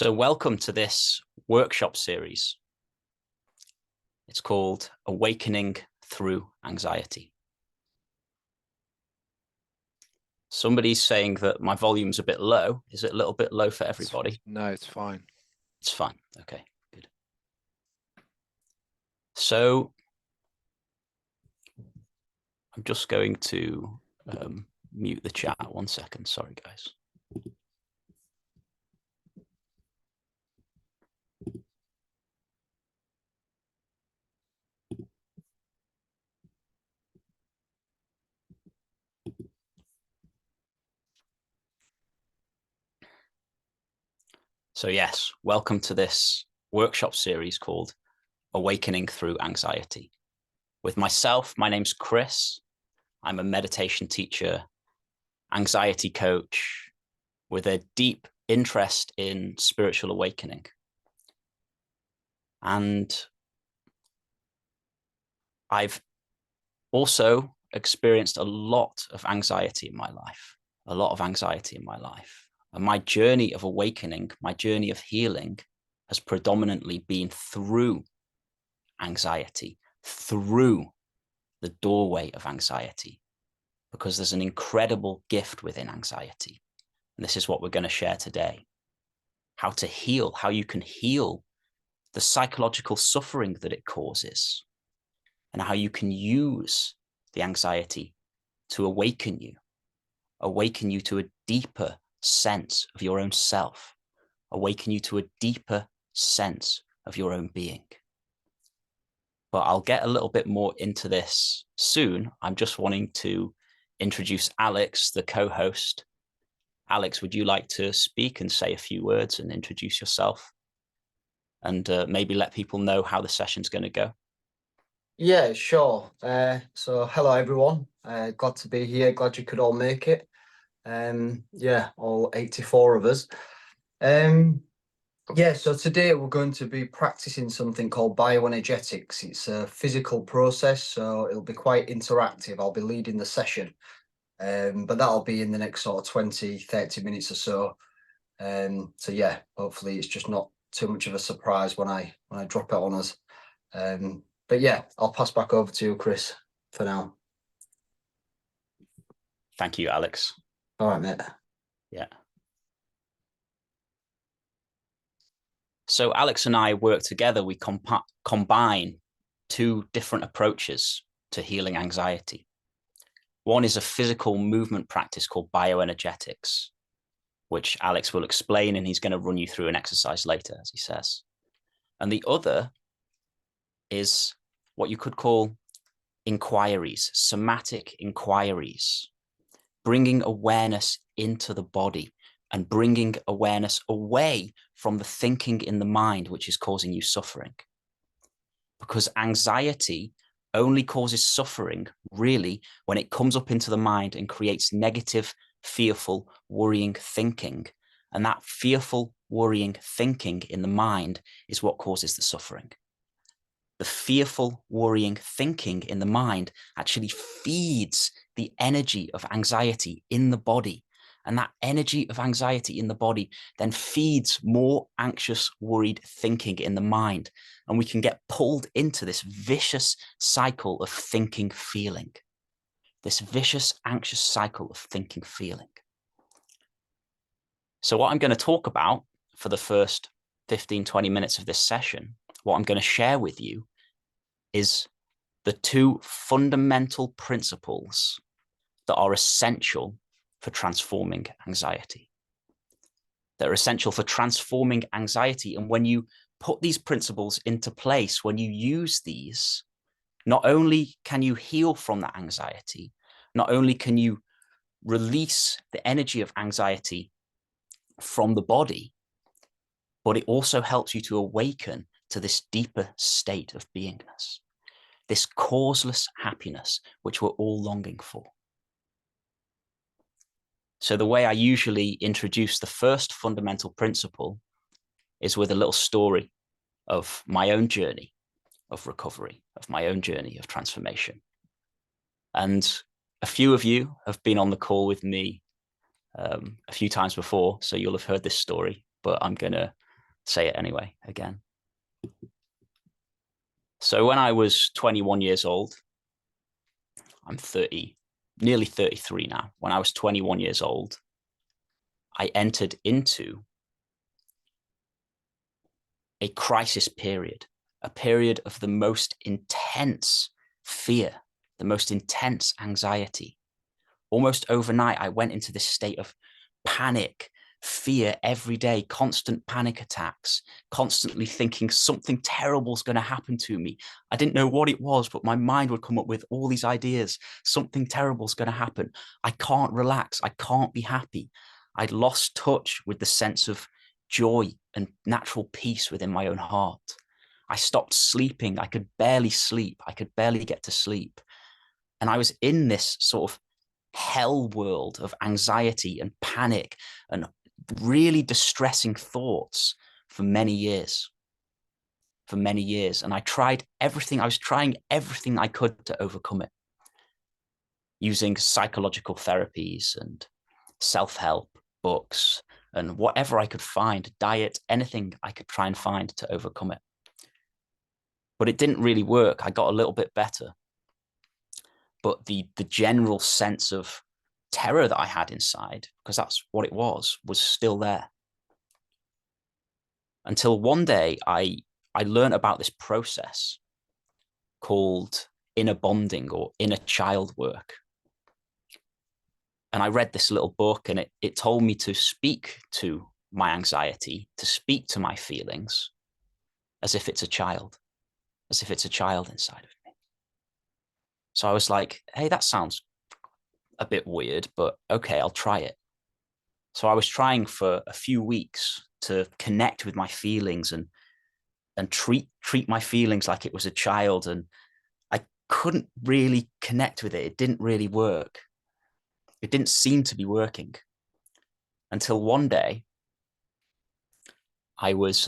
So welcome to this workshop series. It's called Awakening Through Anxiety. Somebody's saying that my volume's a bit low. Is it a little bit low for everybody? No, it's fine. It's fine. Okay, good. So I'm just going to mute the chat. 1 second. Sorry, guys. So yes, welcome to this workshop series called Awakening Through Anxiety. With myself, my name's Chris. I'm a meditation teacher, anxiety coach with a deep interest in spiritual awakening. And I've also experienced a lot of anxiety in my life, And my journey of awakening, my journey of healing has predominantly been through anxiety, through the doorway of anxiety, because there's an incredible gift within anxiety. And this is what we're going to share today. How to heal, how you can heal the psychological suffering that it causes, and how you can use the anxiety to awaken you to a deeper sense of your own self, awaken you to a deeper sense of your own being. But I'll get a little bit more into this soon. I'm just wanting to introduce Alex, the co-host. Alex, would you like to speak and say a few words and introduce yourself? And maybe let people know how the session's going to go. Yeah, sure. So hello everyone. Glad to be here. Glad you could all make it. Yeah, all 84 of us. Yeah, so today we're going to be practicing something called bioenergetics. It's a physical process, so it'll be quite interactive. I'll be leading the session, but that'll be in the next sort of 20-30 minutes or so. So yeah, hopefully it's just not too much of a surprise when I drop it on us. But yeah, I'll pass back over to you, Chris, for now. Thank you, Alex. All right, mate. Yeah. So Alex and I work together. We combine two different approaches to healing anxiety. One is a physical movement practice called bioenergetics, which Alex will explain, and he's going to run you through an exercise later, as he says. And the other is what you could call inquiries, somatic inquiries, bringing awareness into the body and bringing awareness away from the thinking in the mind, which is causing you suffering. Because anxiety only causes suffering, really, when it comes up into the mind and creates negative, fearful, worrying thinking. And that fearful, worrying thinking in the mind is what causes the suffering. The fearful, worrying thinking in the mind actually feeds the energy of anxiety in the body. And that energy of anxiety in the body then feeds more anxious, worried thinking in the mind. And we can get pulled into this vicious cycle of thinking, feeling. This vicious, anxious cycle of thinking, feeling. So what I'm going to talk about for the first 15, 20 minutes of this session, what I'm going to share with you is the two fundamental principles that are essential for transforming anxiety. They're essential for transforming anxiety. And when you put these principles into place, when you use these, not only can you heal from that anxiety, not only can you release the energy of anxiety from the body, but it also helps you to awaken to this deeper state of beingness, this causeless happiness, which we're all longing for. So the way I usually introduce the first fundamental principle is with a little story of my own journey of recovery, of my own journey of transformation. And a few of you have been on the call with me a few times before, so you'll have heard this story, but I'm going to say it anyway, again. So when I was 21 years old, I'm 30, nearly 33 now. When I was 21 years old, I entered into a crisis period, a period of the most intense fear, the most intense anxiety. Almost overnight, I went into this state of panic, fear every day, constant panic attacks, constantly thinking something terrible is going to happen to me. I didn't know what it was, but my mind would come up with all these ideas. Something terrible is going to happen. I can't relax. I can't be happy. I'd lost touch with the sense of joy and natural peace within my own heart. I stopped sleeping. I could barely sleep. I could barely get to sleep. And I was in this sort of hell world of anxiety and panic and really distressing thoughts for many years. And I tried everything. I was trying everything I could to overcome it, using psychological therapies and self-help books and whatever I could find, diet, anything I could try and find to overcome it. But it didn't really work. I got a little bit better. But the general sense of terror that I had inside, because that's what it was still there. Until one day I learned about this process called inner bonding or inner child work. And I read this little book, and it told me to speak to my anxiety, to speak to my feelings as if it's a child, as if it's a child inside of me. So I was like, hey, that sounds a bit weird, but okay, I'll try it. So I was trying for a few weeks to connect with my feelings and treat my feelings like it was a child, and I couldn't really connect with it. It didn't really work. It didn't seem to be working until one day I was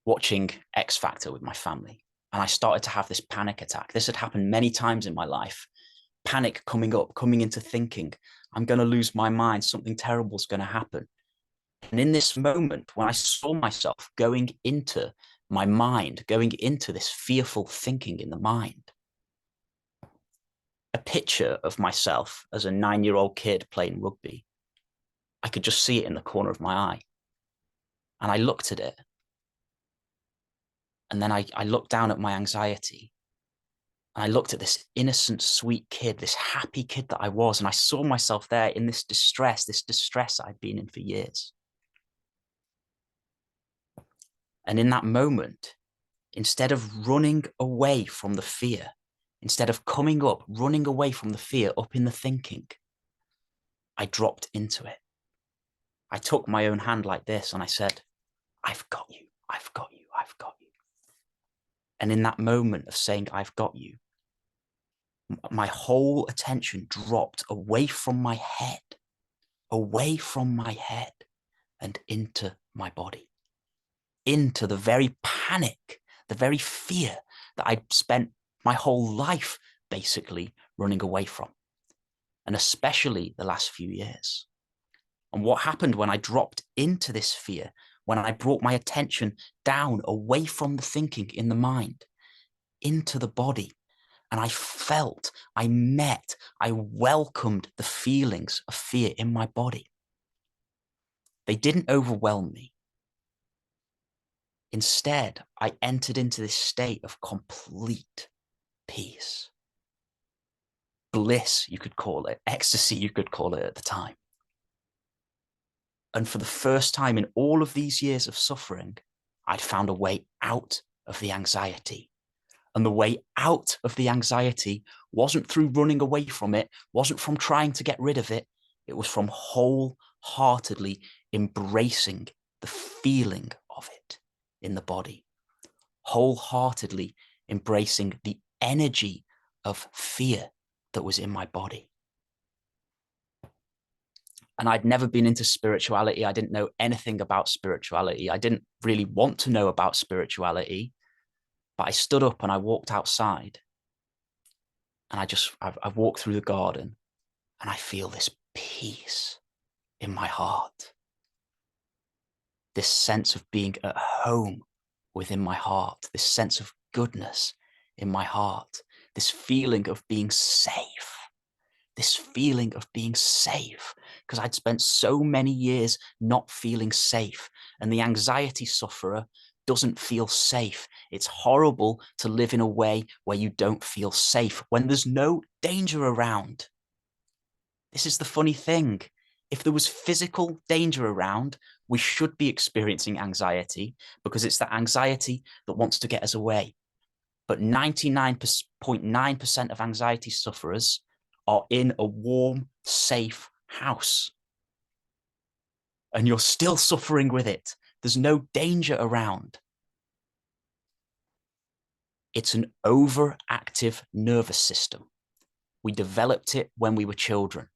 watching X Factor with my family, and I started to have this panic attack. This had happened many times in my life. Panic coming up, coming into thinking, I'm going to lose my mind. Something terrible is going to happen. And in this moment, when I saw myself going into my mind, going into this fearful thinking in the mind, a picture of myself as a 9-year-old kid playing rugby, I could just see it in the corner of my eye. And I looked at it. And then I looked down at my anxiety. And I looked at this innocent, sweet kid, this happy kid that I was. And I saw myself there in this distress I'd been in for years. And in that moment, instead of running away from the fear, instead of coming up, running away from the fear up in the thinking, I dropped into it. I took my own hand like this and I said, I've got you, I've got you, I've got you. And in that moment of saying, I've got you, my whole attention dropped away from my head and into my body, into the very panic, the very fear that I'd spent my whole life basically running away from, and especially the last few years. And what happened when I dropped into this fear, when I brought my attention down away from the thinking in the mind, into the body, and I felt, I welcomed the feelings of fear in my body. They didn't overwhelm me. Instead, I entered into this state of complete peace. Bliss, you could call it. Ecstasy, you could call it at the time. And for the first time in all of these years of suffering, I'd found a way out of the anxiety. And the way out of the anxiety wasn't through running away from it, wasn't from trying to get rid of it. It was from wholeheartedly embracing the feeling of it in the body, wholeheartedly embracing the energy of fear that was in my body. And I'd never been into spirituality. I didn't know anything about spirituality. I didn't really want to know about spirituality, but I stood up and I walked outside, and I walked through the garden, and I feel this peace in my heart. this sense of being at home within my heart, this sense of goodness in my heart, this feeling of being safe, because I'd spent so many years not feeling safe, and the anxiety sufferer doesn't feel safe. It's horrible to live in a way where you don't feel safe when there's no danger around. This is the funny thing. If there was physical danger around, we should be experiencing anxiety because it's that anxiety that wants to get us away. But 99.9% of anxiety sufferers are in a warm, safe house. And you're still suffering with it. There's no danger around. It's an overactive nervous system. We developed it when we were children.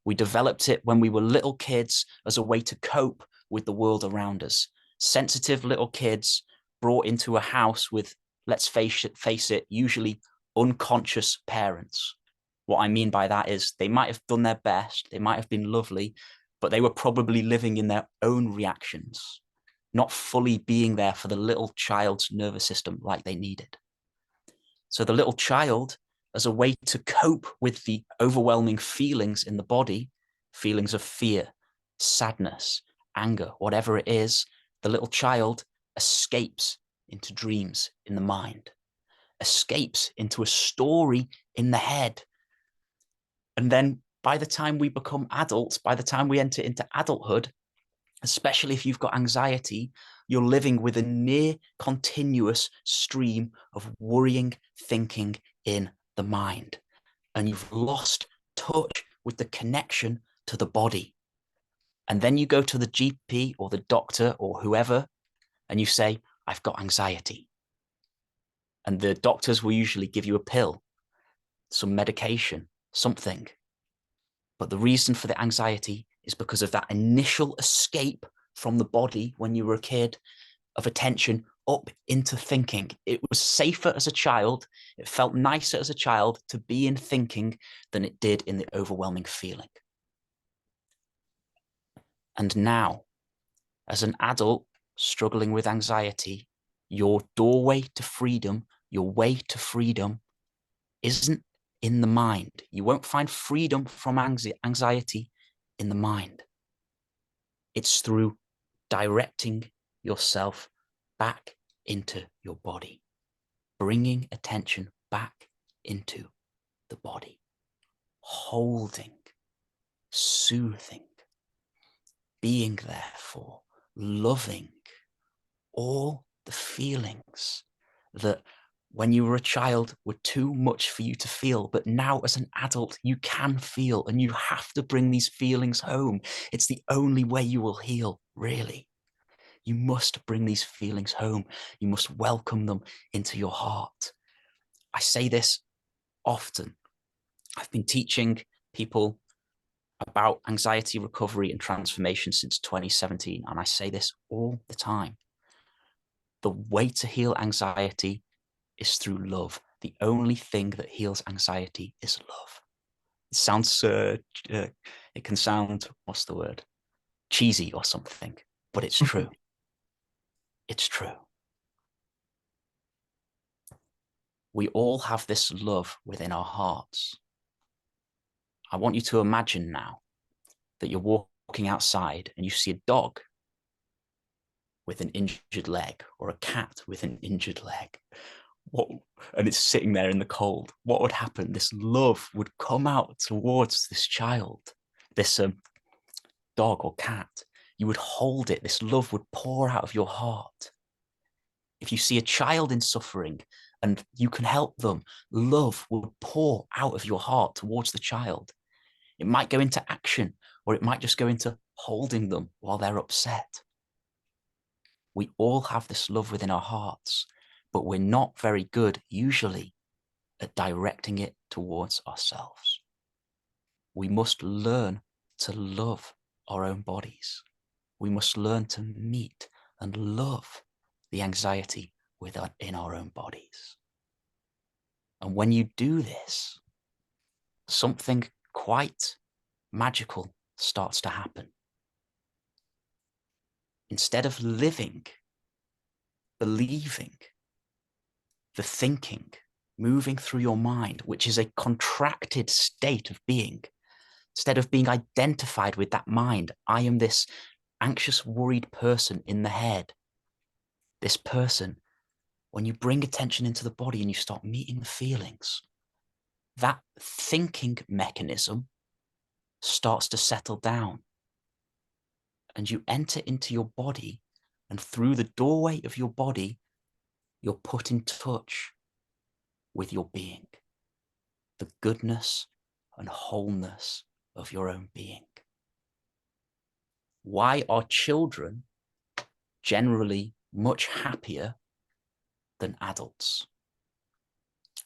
We developed it when we were little kids as a way to cope with the world around us. Sensitive little kids brought into a house with, let's face it, usually unconscious parents. What I mean by that is they might have done their best, they might have been lovely, but they were probably living in their own reactions, not fully being there for the little child's nervous system like they needed. So the little child, as a way to cope with the overwhelming feelings in the body, feelings of fear, sadness, anger, whatever it is, the little child escapes into dreams in the mind, escapes into a story in the head. And then by the time we become adults, by the time we enter into adulthood, especially if you've got anxiety, you're living with a near continuous stream of worrying thinking in the mind. And you've lost touch with the connection to the body. And then you go to the GP or the doctor or whoever, and you say, I've got anxiety. And the doctors will usually give you a pill, some medication, something. But the reason for the anxiety is because of that initial escape from the body when you were a kid of attention up into thinking. It was safer as a child. It felt nicer as a child to be in thinking than it did in the overwhelming feeling. And now, as an adult struggling with anxiety, your doorway to freedom, your way to freedom isn't in the mind. You won't find freedom from anxiety in the mind. It's through directing yourself back into your body, bringing attention back into the body, holding, soothing, being there for, loving all the feelings that when you were a child were too much for you to feel, but now as an adult you can feel, and you have to bring these feelings home. It's the only way you will heal, really. You must bring these feelings home. You must welcome them into your heart. I say this often. I've been teaching people about anxiety recovery and transformation since 2017, and I say this all the time. The way to heal anxiety is through love. The only thing that heals anxiety is love. It sounds, it can sound, what's the word? Cheesy or something, but it's true. It's true. We all have this love within our hearts. I want you to imagine now that you're walking outside and you see a dog with an injured leg or a cat with an injured leg. And it's sitting there in the cold. What would happen? This love would come out towards this child, this dog or cat. You would hold it. This love would pour out of your heart. If you see a child in suffering and you can help them, love will pour out of your heart towards the child. It might go into action, or it might just go into holding them while they're upset. We all have this love within our hearts, but we're not very good, usually, at directing it towards ourselves. We must learn to love our own bodies. We must learn to meet and love the anxiety within our own bodies. And when you do this, something quite magical starts to happen. instead of living, believing, the thinking, moving through your mind, which is a contracted state of being, instead of being identified with that mind, I am this anxious, worried person in the head. This person, when you bring attention into the body and you start meeting the feelings, that thinking mechanism starts to settle down. And you enter into your body, and through the doorway of your body, you're put in touch with your being, the goodness and wholeness of your own being. Why are children generally much happier than adults?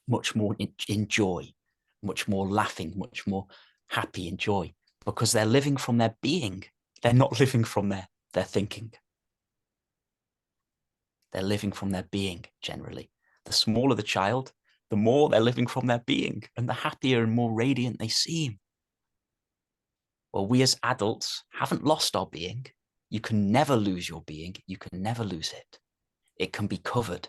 Much more in joy, much more laughing, much more happy in joy, because they're living from their being. They're not living from their thinking. They're living from their being generally. The smaller the child, the more they're living from their being, and the happier and more radiant they seem. Well, we as adults haven't lost our being. You can never lose your being. You can never lose it. It can be covered.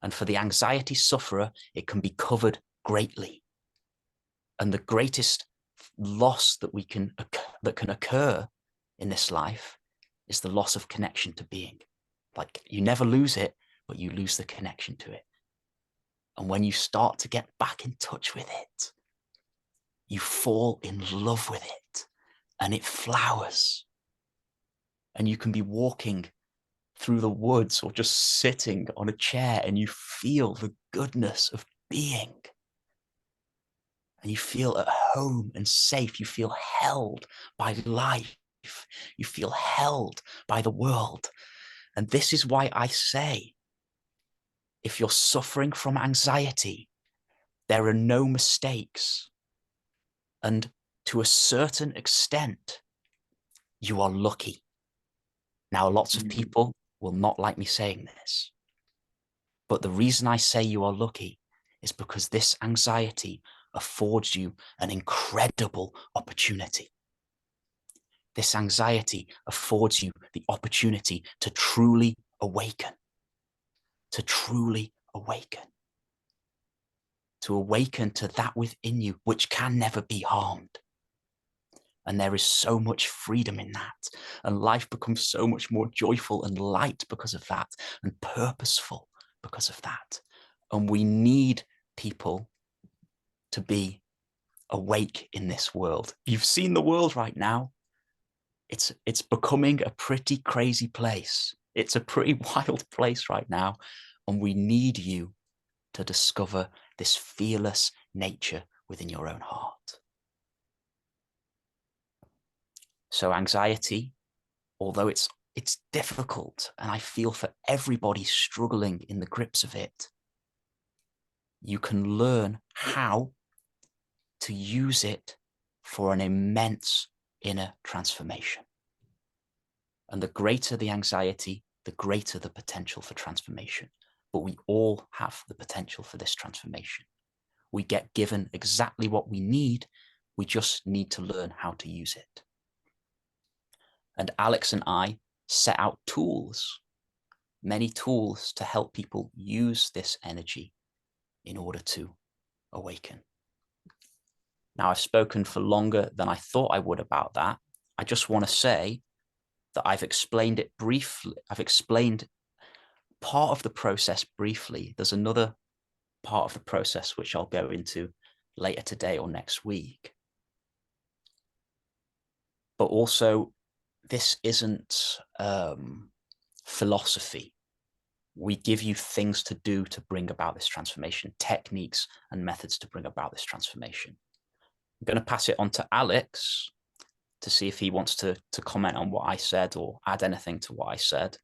And for the anxiety sufferer, it can be covered greatly. And the greatest loss that can occur in this life is the loss of connection to being. Like, you never lose it, but you lose the connection to it. And when you start to get back in touch with it, you fall in love with it, and it flowers. And you can be walking through the woods or just sitting on a chair, and you feel the goodness of being. And you feel at home and safe. You feel held by life. You feel held by the world. And this is why I say, if you're suffering from anxiety, there are no mistakes. And to a certain extent, you are lucky. Now, lots of people will not like me saying this, but the reason I say you are lucky is because this anxiety affords you an incredible opportunity. This anxiety affords you the opportunity to truly awaken, to truly awaken, to awaken to that within you which can never be harmed. And there is so much freedom in that. And life becomes so much more joyful and light because of that, and purposeful because of that. And we need people to be awake in this world. You've seen the world right now. It's becoming a pretty crazy place. It's a pretty wild place right now. And we need you to discover this fearless nature within your own heart. So anxiety, although it's difficult, and I feel for everybody struggling in the grips of it, you can learn how to use it for an immense inner transformation. And the greater the anxiety, the greater the potential for transformation. But we all have the potential for this transformation. We get given exactly what we need. We just need to learn how to use it. And Alex and I set out tools, many tools to help people use this energy in order to awaken. Now, I've spoken for longer than I thought I would about that. I just want to say that I've explained it briefly. I've explained part of the process briefly. There's another part of the process which I'll go into later today or next week. But also, this isn't philosophy. We give you things to do to bring about this transformation, techniques and methods to bring about this transformation. I'm going to pass it on to Alex to see if he wants to comment on what I said or add anything to what I said.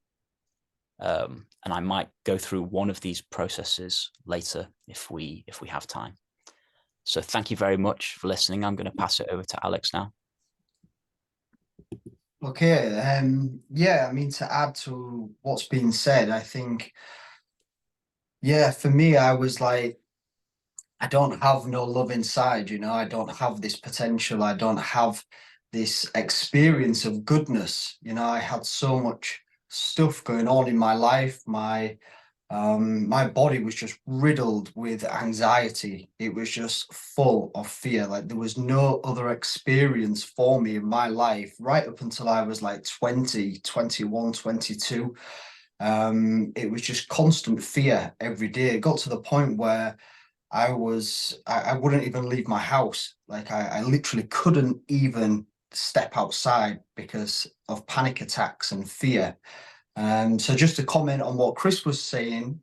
And I might go through one of these processes later if we have time. So thank you very much for listening. I'm going to pass it over to Alex now. Okay, yeah, I mean, to add to what's been said, I think, yeah, for me, I was like, I don't have no love inside, I don't have this potential. I don't have this experience of goodness. You know, I had so much stuff going on in my life. My body was just riddled with anxiety. It was just full of fear. Like there was no other experience for me in my life right up until I was like 20, 21, 22. It was just constant fear every day. It got to the point where I wouldn't even leave my house. Like I literally couldn't even step outside because of panic attacks and fear. So just to comment on what Chris was saying,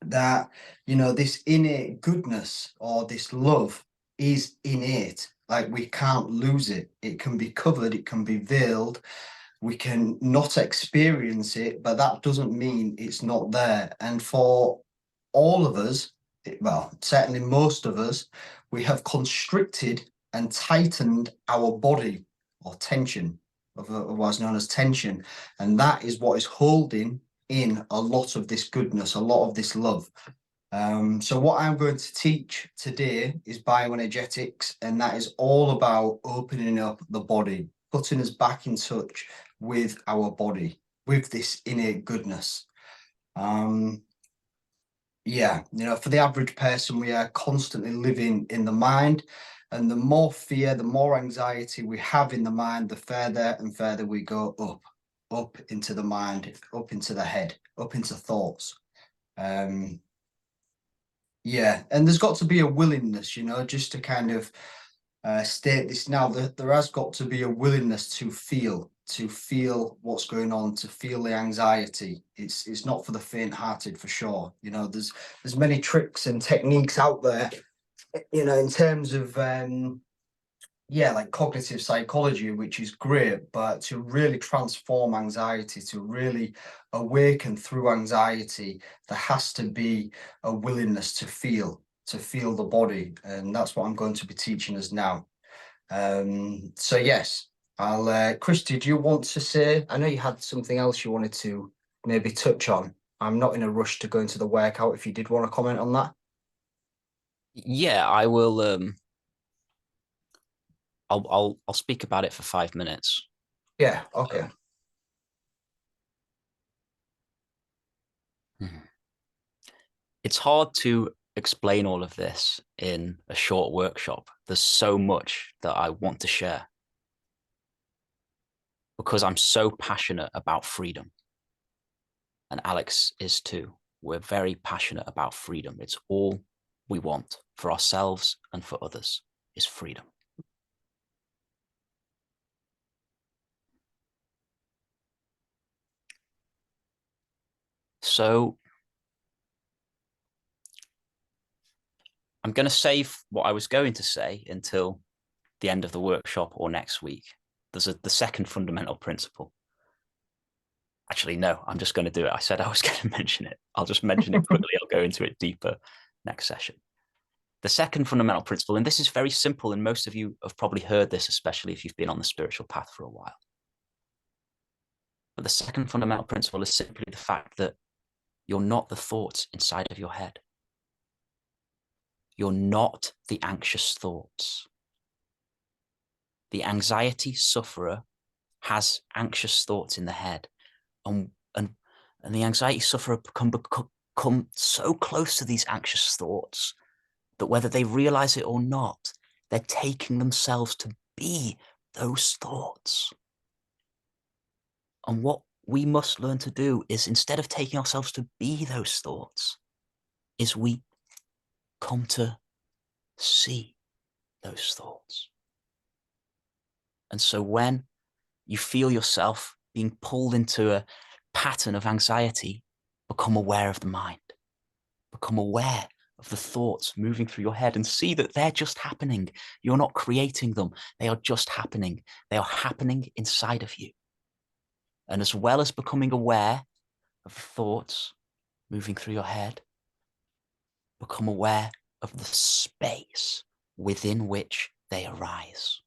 that, you know, this innate goodness or this love is innate. Like we can't lose it. It can be covered, it can be veiled, we can not experience it, but that doesn't mean it's not there. And for all of us, well, certainly most of us, we have constricted and tightened our body, or tension, otherwise known as tension. And that is what is holding in a lot of this goodness, a lot of this love. So what I'm going to teach today is bioenergetics, and that is all about opening up the body, putting us back in touch with our body, with this innate goodness. Yeah, you know, for the average person, we are constantly living in the mind, and the more fear, the more anxiety we have in the mind, the further and further we go up into the mind, up into the head, up into thoughts. Yeah, and there's got to be a willingness, you know, just to kind of state this now, that there has got to be a willingness to feel what's going on, to feel the anxiety. It's not for the faint-hearted, for sure. You know, there's many tricks and techniques out there, you know, in terms of yeah, like cognitive psychology, which is great, but to really transform anxiety, to really awaken through anxiety, there has to be a willingness to feel the body. And that's what I'm going to be teaching us now. So yes, Chris, did you want to say, I know you had something else you wanted to maybe touch on. I'm not in a rush to go into the workout if you did want to comment on that. Yeah, I will. I'll speak about it for 5 minutes. Yeah, okay. It's hard to explain all of this in a short workshop. There's so much that I want to share because I'm so passionate about freedom. And Alex is too. We're very passionate about freedom. It's all we want for ourselves and for others is freedom. So I'm going to save what I was going to say until the end of the workshop or next week. There's the second fundamental principle. Actually, no, I'm just going to do it. I said I was going to mention it. I'll just mention it quickly. I'll go into it deeper next session. The second fundamental principle, and this is very simple, and most of you have probably heard this, especially if you've been on the spiritual path for a while. But the second fundamental principle is simply the fact that you're not the thoughts inside of your head. You're not the anxious thoughts. The anxiety sufferer has anxious thoughts in the head, and the anxiety sufferer become so close to these anxious thoughts that whether they realize it or not, they're taking themselves to be those thoughts. And what we must learn to do is, instead of taking ourselves to be those thoughts, is we come to see those thoughts. And so when you feel yourself being pulled into a pattern of anxiety, become aware of the mind, become aware of the thoughts moving through your head, and see that they're just happening. You're not creating them. They are just happening. They are happening inside of you. And as well as becoming aware of the thoughts moving through your head, become aware of the space within which they arise.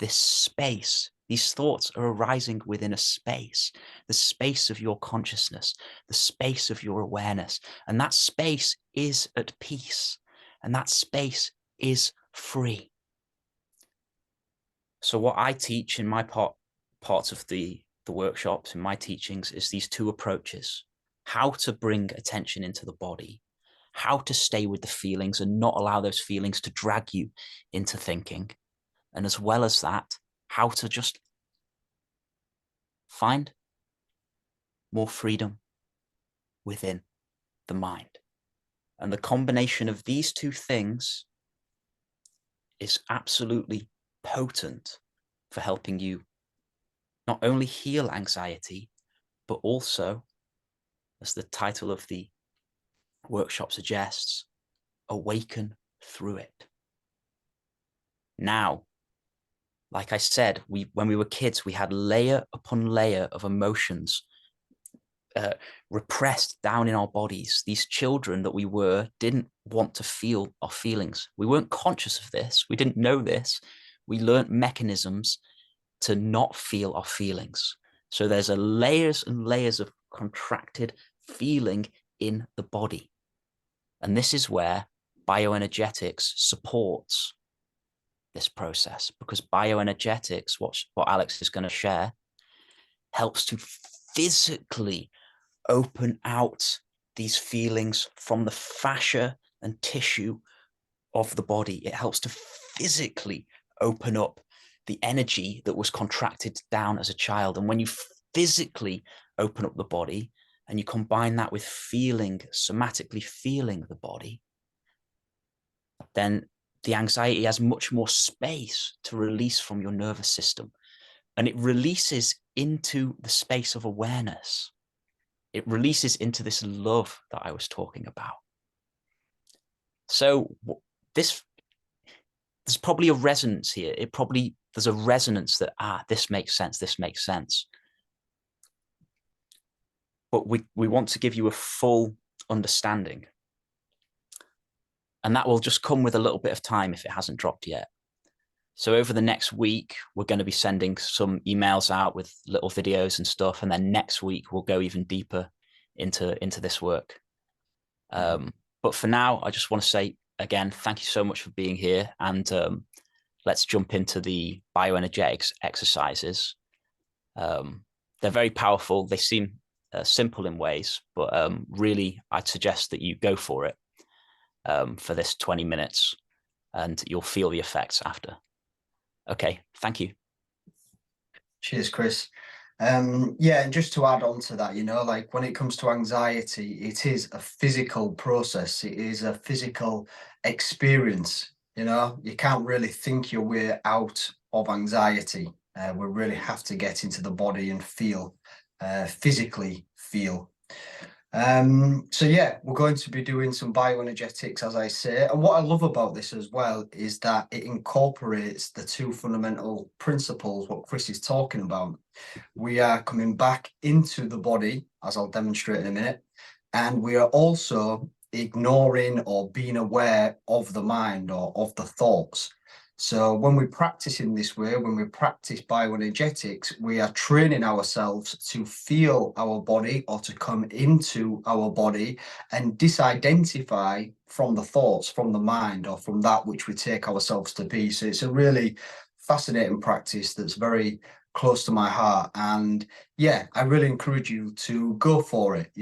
This space, these thoughts are arising within a space, the space of your consciousness, the space of your awareness. And that space is at peace. And that space is free. So what I teach in my parts of the workshops, in my teachings, is these two approaches: how to bring attention into the body, how to stay with the feelings and not allow those feelings to drag you into thinking. And as well as that, how to just find more freedom within the mind. And the combination of these two things is absolutely potent for helping you not only heal anxiety, but also, as the title of the workshop suggests, awaken through it. Now, like I said, when we were kids, we had layer upon layer of emotions repressed down in our bodies. These children that we were didn't want to feel our feelings. We weren't conscious of this. We didn't know this. We learned mechanisms to not feel our feelings. So there's layers and layers of contracted feeling in the body. And this is where bioenergetics supports this process, because bioenergetics, what Alex is going to share, helps to physically open out these feelings from the fascia and tissue of the body. It helps to physically open up the energy that was contracted down as a child. And when you physically open up the body and you combine that with feeling, somatically feeling the body, then the anxiety has much more space to release from your nervous system. And it releases into the space of awareness. It releases into this love that I was talking about. So there's probably a resonance here. There's a resonance that, this makes sense, this makes sense. But we want to give you a full understanding. And that will just come with a little bit of time if it hasn't dropped yet. So over the next week, we're going to be sending some emails out with little videos and stuff. And then next week, we'll go even deeper into this work. But for now, I just want to say, again, thank you so much for being here. And let's jump into the bioenergetics exercises. They're very powerful. They seem simple in ways, but really, I'd suggest that you go for it for this 20 minutes and you'll feel the effects after. Okay, thank you. Cheers, Chris. Yeah, and just to add on to that, like when it comes to anxiety, it is a physical process. It is a physical experience. You can't really think your way out of anxiety. We really have to get into the body and feel, physically feel. So yeah, we're going to be doing some bioenergetics, as I say. And what I love about this as well is that it incorporates the two fundamental principles, what Chris is talking about. We are coming back into the body, as I'll demonstrate in a minute, and we are also ignoring or being aware of the mind or of the thoughts. So when we practice in this way, when we practice bioenergetics, we are training ourselves to feel our body or to come into our body and disidentify from the thoughts, from the mind, or from that which we take ourselves to be. So it's a really fascinating practice that's very close to my heart. And yeah, I really encourage you to go for it,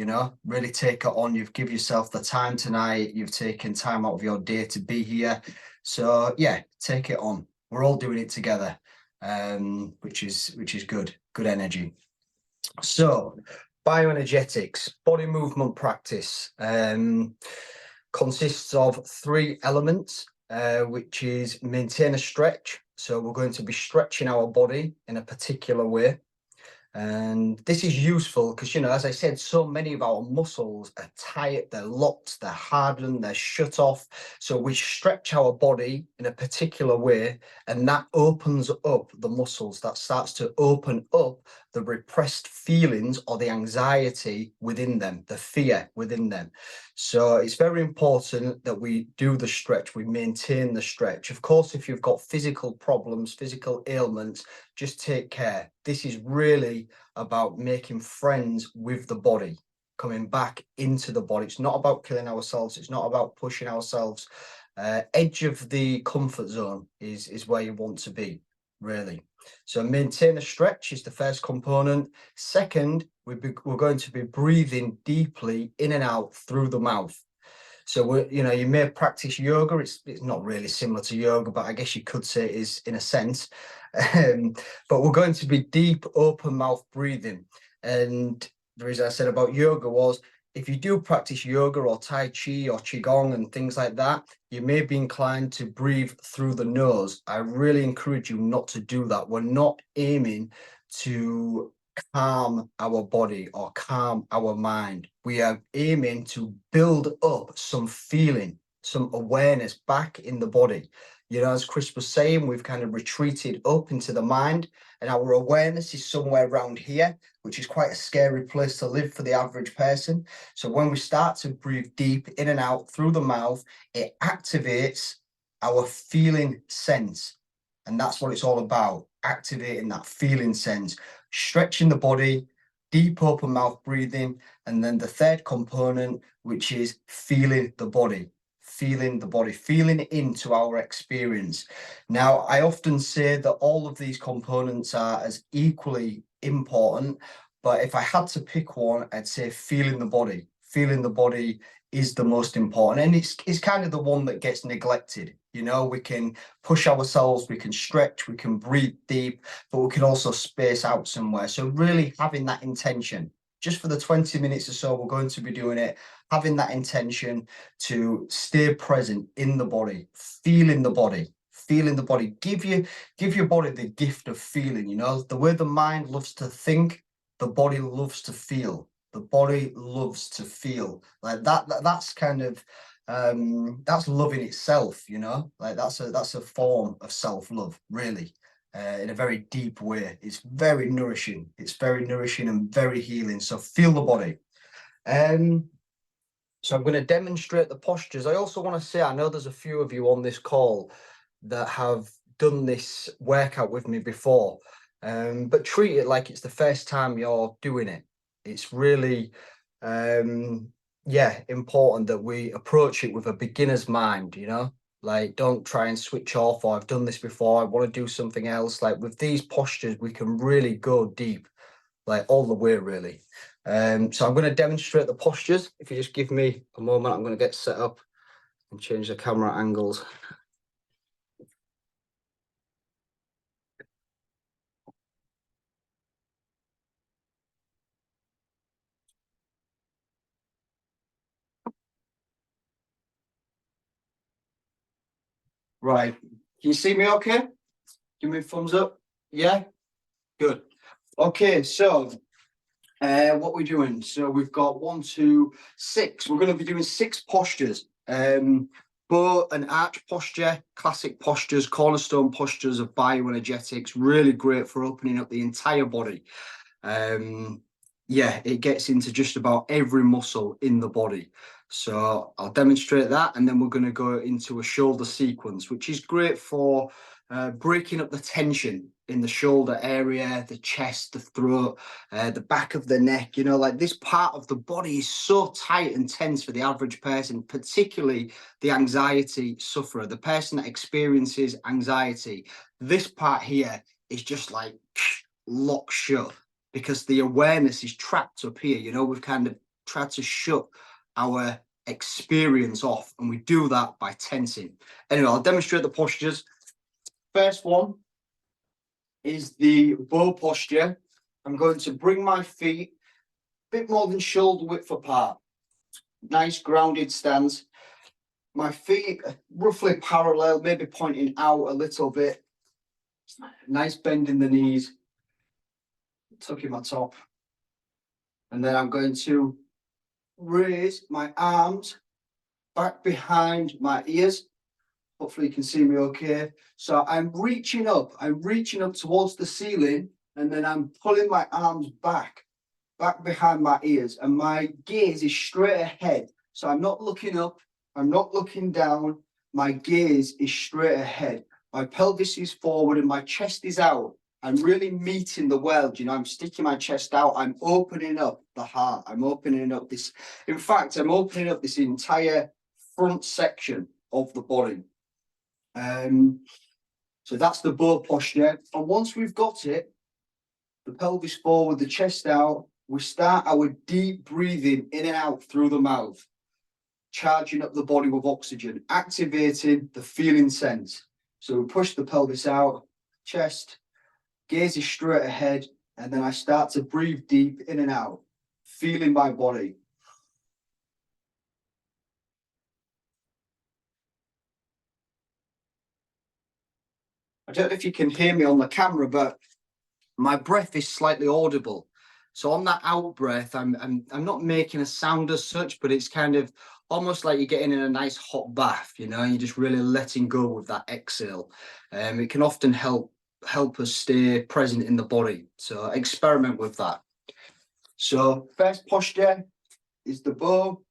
really take it on. You've given yourself the time tonight. You've taken time out of your day to be here. So yeah, take it on. We're all doing it together, which is good energy. So bioenergetics, body movement practice, consists of 3 elements, which is maintain a stretch. So we're going to be stretching our body in a particular way. And this is useful because, as I said, so many of our muscles are tight, they're locked, they're hardened, they're shut off. So we stretch our body in a particular way, and that opens up the muscles. That starts to open up the repressed feelings or the anxiety within them, the fear within them. So it's very important that we do the stretch, we maintain the stretch. Of course, if you've got physical problems, physical ailments, just take care. This is really about making friends with the body, coming back into the body. It's not about killing ourselves. It's not about pushing ourselves. Edge of the comfort zone is where you want to be. really. So maintain a stretch is the first component. Second, we're going to be breathing deeply in and out through the mouth. So you may practice yoga. It's not really similar to yoga, but I guess you could say it is in a sense. But we're going to be deep, open mouth breathing. And the reason I said about yoga was, if you do practice yoga or Tai Chi or Qigong and things like that, you may be inclined to breathe through the nose. I really encourage you not to do that. We're not aiming to calm our body or calm our mind. We are aiming to build up some feeling, some awareness back in the body. You know, as Chris was saying, we've kind of retreated up into the mind, and our awareness is somewhere around here, which is quite a scary place to live for the average person. So when we start to breathe deep in and out through the mouth, it activates our feeling sense. And that's what it's all about, activating that feeling sense, stretching the body, deep open mouth breathing. And then the third component, which is feeling the body, feeling into our experience. Now, I often say that all of these components are as equally important, but if I had to pick one, I'd say feeling the body. Feeling the body is the most important, and it's kind of the one that gets neglected. You know, we can push ourselves, we can stretch, we can breathe deep, but we can also space out somewhere. So really having that intention, just for the 20 minutes or so we're going to be doing it, having that intention to stay present in the body, feeling the body, feeling the body. Give your body the gift of feeling. You know, the way the mind loves to think, the body loves to feel. The body loves to feel like that's kind of that's loving itself, you know, like that's a form of self-love, really, in a very deep way. It's very nourishing. It's very nourishing and very healing. So feel the body. So I'm going to demonstrate the postures. I also want to say, I know there's a few of you on this call that have done this workout with me before, but treat it like it's the first time you're doing it. It's really, important that we approach it with a beginner's mind, you know, like don't try and switch off, or I've done this before, I want to do something else. Like with these postures, we can really go deep, like all the way, really. So I'm going to demonstrate the postures. If you just give me a moment, I'm going to get set up and change the camera angles. Right. Can you see me okay? Give me a thumbs up. Yeah? Good. Okay, so what we're doing. So we've got 1, 2, 6. We're going to be doing 6 postures. Bow and arch posture, classic postures, cornerstone postures of bioenergetics, really great for opening up the entire body. It gets into just about every muscle in the body. So I'll demonstrate that, and then we're going to go into a shoulder sequence, which is great for breaking up the tension in the shoulder area, the chest, the throat, the back of the neck. You know, like this part of the body is so tight and tense for the average person, particularly the anxiety sufferer, the person that experiences anxiety. This part here is just like locked shut because the awareness is trapped up here. You know, we've kind of tried to shut our experience off, and we do that by tensing. Anyway, I'll demonstrate the postures. First one is the bow posture. I'm going to bring my feet a bit more than shoulder width apart. Nice grounded stance. My feet are roughly parallel, maybe pointing out a little bit. Nice bend in the knees. Tucking my top. And then I'm going to raise my arms back behind my ears. Hopefully you can see me okay. So I'm reaching up towards the ceiling, and then I'm pulling my arms back behind my ears, and my gaze is straight ahead. So I'm not looking up, I'm not looking down, my gaze is straight ahead. My pelvis is forward and my chest is out. I'm really meeting the world, you know, I'm sticking my chest out, I'm opening up the heart, I'm opening up this, in fact, I'm opening up this entire front section of the body. So So that's the bow posture. And once we've got it, the pelvis forward, the chest out, we start our deep breathing in and out through the mouth, charging up the body with oxygen, activating the feeling sense. So we push the pelvis out, chest, gaze is straight ahead, and then I start to breathe deep in and out, feeling my body. I don't know if you can hear me on the camera, but my breath is slightly audible. So on that out breath, I'm not making a sound as such, but it's kind of almost like you're getting in a nice hot bath, you know, you're just really letting go with that exhale. It can often help us stay present in the body. So experiment with that. So first posture is the bow.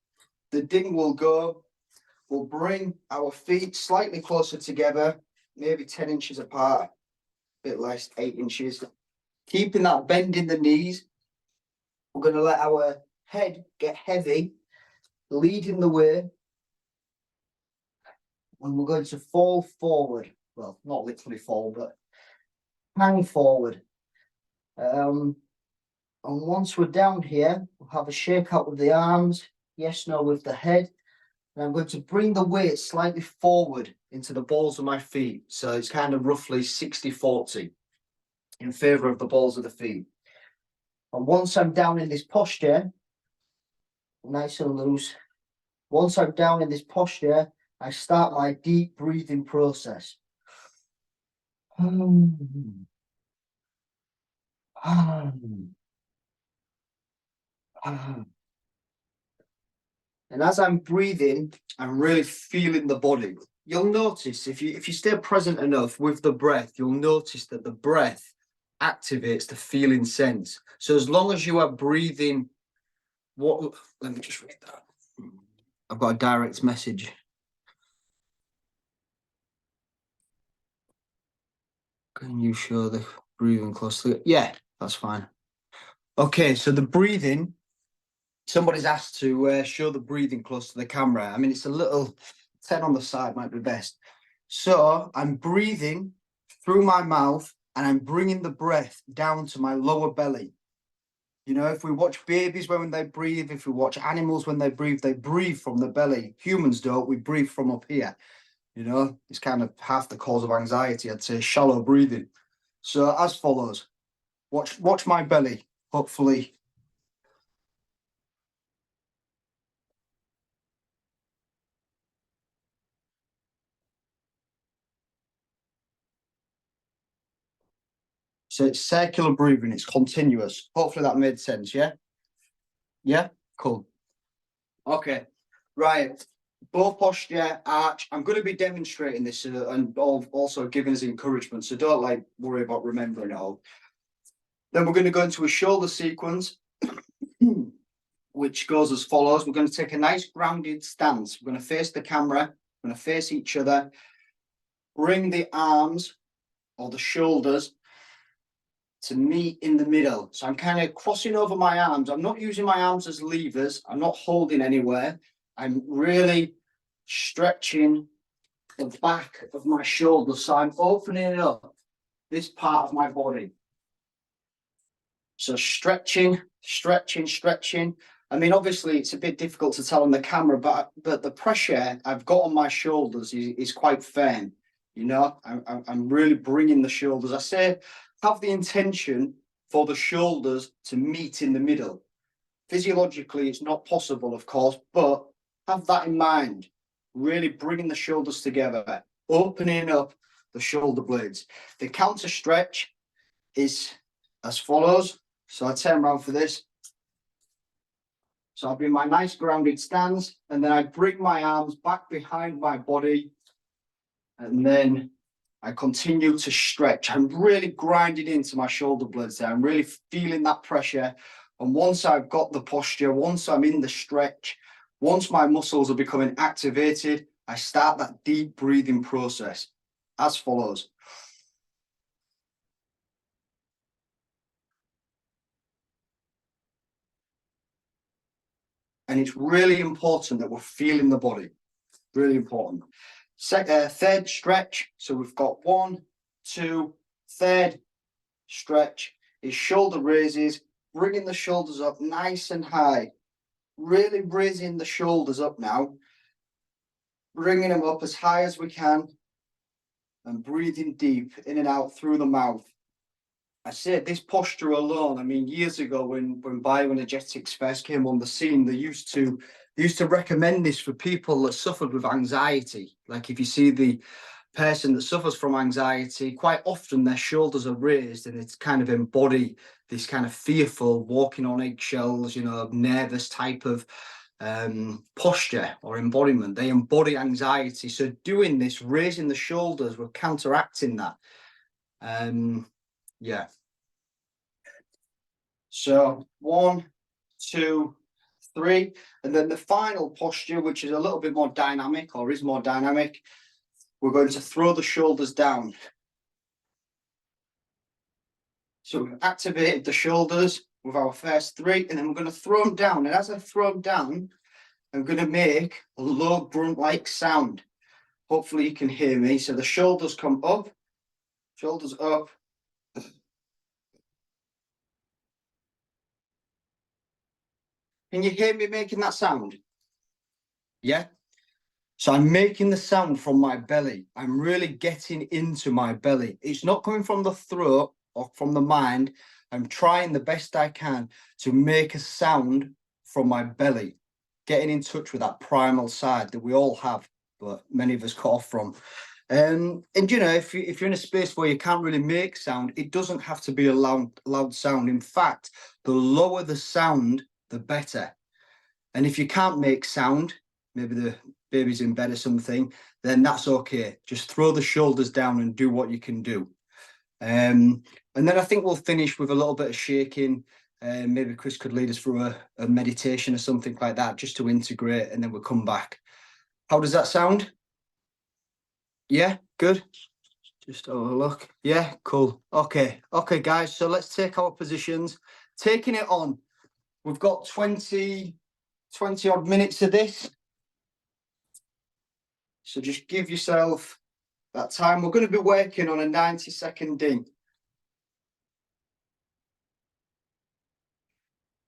The ding will go. We'll bring our feet slightly closer together, maybe 10 inches apart, a bit less, 8 inches. Keeping that bend in the knees. We're going to let our head get heavy, leading the way. And we're going to fall forward. Well, not literally fall, but hang forward. And once we're down here, we'll have a shake out with the arms, yes, no with the head. And I'm going to bring the weight slightly forward into the balls of my feet. So it's kind of roughly 60-40 in favor of the balls of the feet. And once I'm down in this posture, nice and loose, once I'm down in this posture, I start my deep breathing process. And as I'm breathing, I'm really feeling the body. You'll notice if you stay present enough with the breath, you'll notice that the breath activates the feeling sense. So as long as you are breathing, let me just read that. I've got a direct message. Can you show the breathing closely? Yeah, that's fine. Okay, so the breathing, somebody's asked to show the breathing close to the camera. I mean, it's a little 10 on the side might be best. So I'm breathing through my mouth and I'm bringing the breath down to my lower belly. You know, if we watch babies when they breathe, if we watch animals when they breathe from the belly. Humans don't, we breathe from up here. You know, it's kind of half the cause of anxiety, I'd say, shallow breathing. So as follows, watch my belly, hopefully. So it's circular breathing, it's continuous. Hopefully that made sense, yeah? Yeah? Cool. Okay, right. Bow posture, arch. I'm going to be demonstrating this and also giving us encouragement, so don't worry about remembering it all. Then we're going to go into a shoulder sequence, which goes as follows. We're going to take a nice grounded stance. We're going to face the camera, we're going to face each other, bring the arms or the shoulders to meet in the middle. So I'm kind of crossing over my arms. I'm not using my arms as levers. I'm not holding anywhere. I'm really stretching the back of my shoulders. So I'm opening up this part of my body. So stretching, stretching, stretching. I mean, obviously it's a bit difficult to tell on the camera, but the pressure I've got on my shoulders is quite firm. You know, I'm really bringing the shoulders. I say, have the intention for the shoulders to meet in the middle. Physiologically, it's not possible, of course, but have that in mind. Really bringing the shoulders together, opening up the shoulder blades. The counter stretch is as follows. So I turn around for this. So I'll be in my nice grounded stance, and then I bring my arms back behind my body, and then I continue to stretch. I'm really grinding into my shoulder blades there. I'm really feeling that pressure. And once I've got the posture, once I'm in the stretch, once my muscles are becoming activated, I start that deep breathing process as follows. And it's really important that we're feeling the body. Really important. Third stretch. So we've got 1, 2, third stretch is shoulder raises, bringing the shoulders up nice and high. Really raising the shoulders up now. Bringing them up as high as we can. And breathing deep in and out through the mouth. I say this posture alone, I mean, years ago when bioenergetics first came on the scene, they used to recommend this for people that suffered with anxiety. Like if you see the person that suffers from anxiety, quite often their shoulders are raised and it's kind of embody this kind of fearful, walking on eggshells, you know, nervous type of posture or embodiment. They embody anxiety. So doing this, raising the shoulders, we're counteracting that. Yeah. So 1, 2, 3, and then the final posture, which is a little bit more dynamic, or is more dynamic, we're going to throw the shoulders down. So we've activated the shoulders with our first 3, and then we're going to throw them down. And as I throw them down, I'm going to make a low grunt-like sound. Hopefully you can hear me. So the shoulders come up, shoulders up. Can you hear me making that sound? Yeah? So I'm making the sound from my belly. I'm really getting into my belly. It's not coming from the throat or from the mind. I'm trying the best I can to make a sound from my belly, getting in touch with that primal side that we all have, but many of us cut off from. And you know, if you're in a space where you can't really make sound, it doesn't have to be a loud sound. In fact, the lower the sound, the better. And if you can't make sound, maybe the baby's in bed or something, then that's okay. Just throw the shoulders down and do what you can do. And then I think we'll finish with a little bit of shaking. Maybe Chris could lead us through a meditation or something like that, just to integrate, and then we'll come back. How does that sound? Yeah, good. Just have a look. Yeah, cool. Okay, guys. So let's take our positions. Taking it on. We've got 20 odd minutes of this. So just give yourself that time. We're going to be working on a 90-second ding.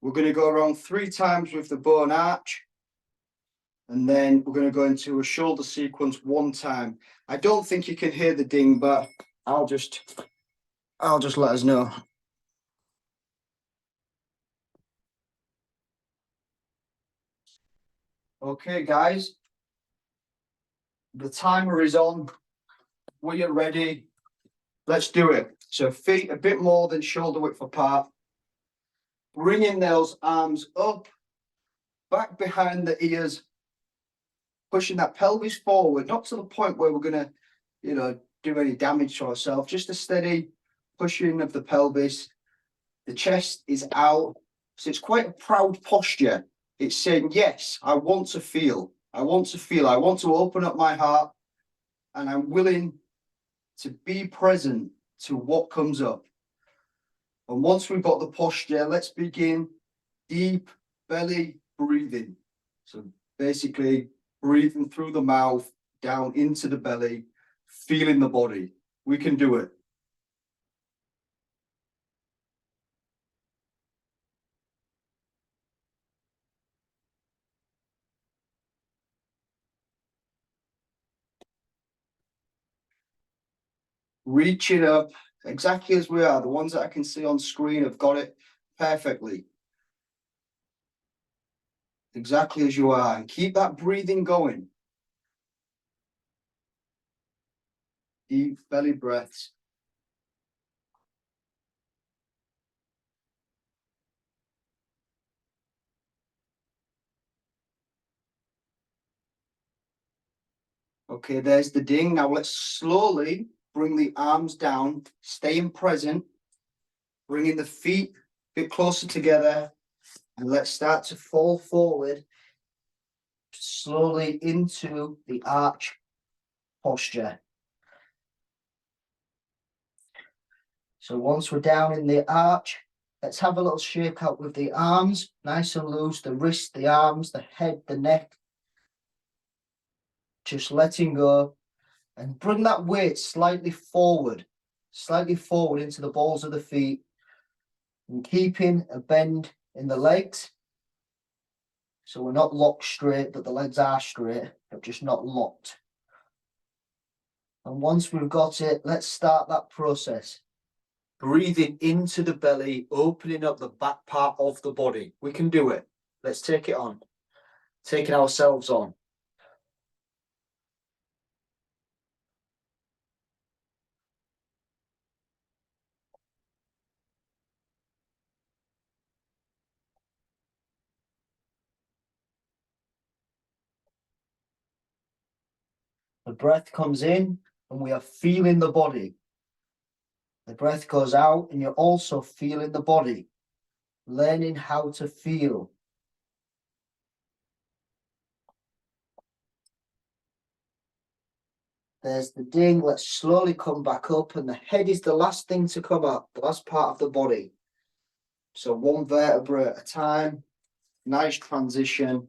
We're going to go around 3 times with the bone arch. And then we're going to go into a shoulder sequence 1 time. I don't think you can hear the ding, but I'll just let us know. Okay, guys. The timer is on. We are ready. Let's do it. So feet a bit more than shoulder width apart. Bringing those arms up, back behind the ears, pushing that pelvis forward, not to the point where we're going to, you know, do any damage to ourselves, just a steady pushing of the pelvis. The chest is out. So it's quite a proud posture. It's saying, yes, I want to feel. I want to open up my heart, and I'm willing to be present to what comes up. And once we've got the posture, let's begin deep belly breathing. So basically breathing through the mouth, down into the belly, feeling the body. We can do it. Reach it up exactly as we are. The ones that I can see on screen have got it perfectly. Exactly as you are. And keep that breathing going. Deep belly breaths. Okay, there's the ding. Now let's slowly bring the arms down, staying present, bringing the feet a bit closer together, and let's start to fall forward slowly into the arch posture. So once we're down in the arch, let's have a little shake out with the arms, nice and loose, the wrists, the arms, the head, the neck. Just letting go, and bring that weight slightly forward. slightly forward into the balls of the feet, and keeping a bend in the legs. So we're not locked straight, but the legs are straight, but just not locked. And once we've got it, let's start that process. Breathing into the belly, opening up the back part of the body. We can do it. Let's take it on. Taking ourselves on. The breath comes in and we are feeling the body. The breath goes out and you're also feeling the body. Learning how to feel. There's the ding. Let's slowly come back up, and the head is the last thing to come up, the last part of the body. So one vertebra at a time. Nice transition.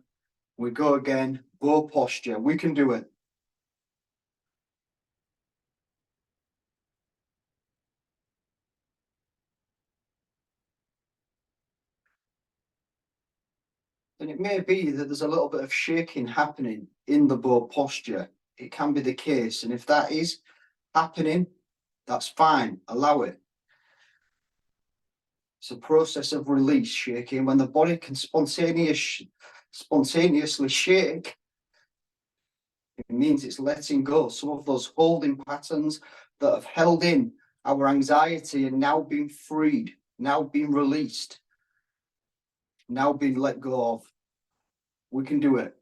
We go again. Bow posture. We can do it. And it may be that there's a little bit of shaking happening in the bow posture. It can be the case. And if that is happening, that's fine. Allow it. It's a process of release, shaking. When the body can spontaneously shake, it means it's letting go. Some of those holding patterns that have held in our anxiety are now being freed, now being released, now being let go of. We can do it.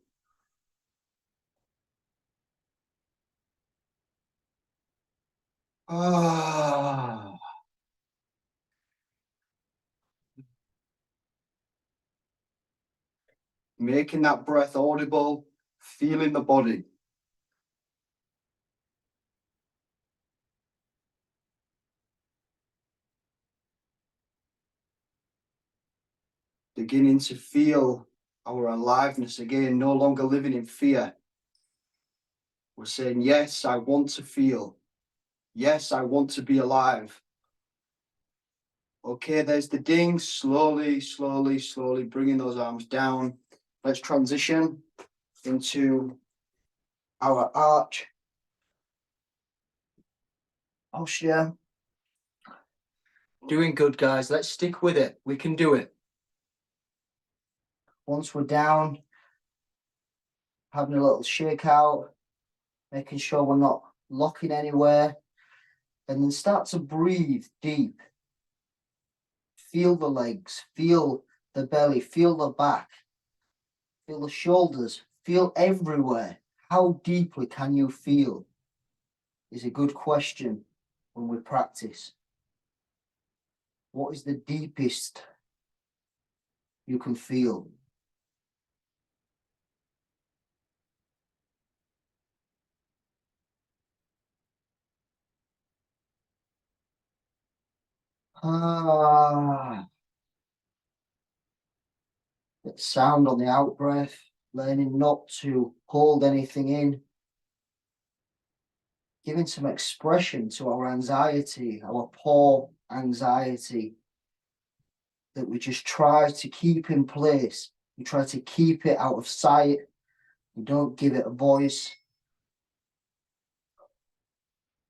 Ah. Making that breath audible, feeling the body. Beginning to feel our aliveness again, no longer living in fear. We're saying, yes, I want to feel. Yes, I want to be alive. Okay, there's the ding. Slowly, slowly, slowly bringing those arms down. Let's transition into our arch posture. Doing good, guys. Let's stick with it. We can do it. Once we're down, having a little shake out, making sure we're not locking anywhere, and then start to breathe deep. Feel the legs, feel the belly, feel the back, feel the shoulders, feel everywhere. How deeply can you feel? Is a good question when we practice. What is the deepest you can feel? Ah. That sound on the out breath, learning not to hold anything in. Giving some expression to our anxiety, our poor anxiety that we just try to keep in place. We try to keep it out of sight. We don't give it a voice.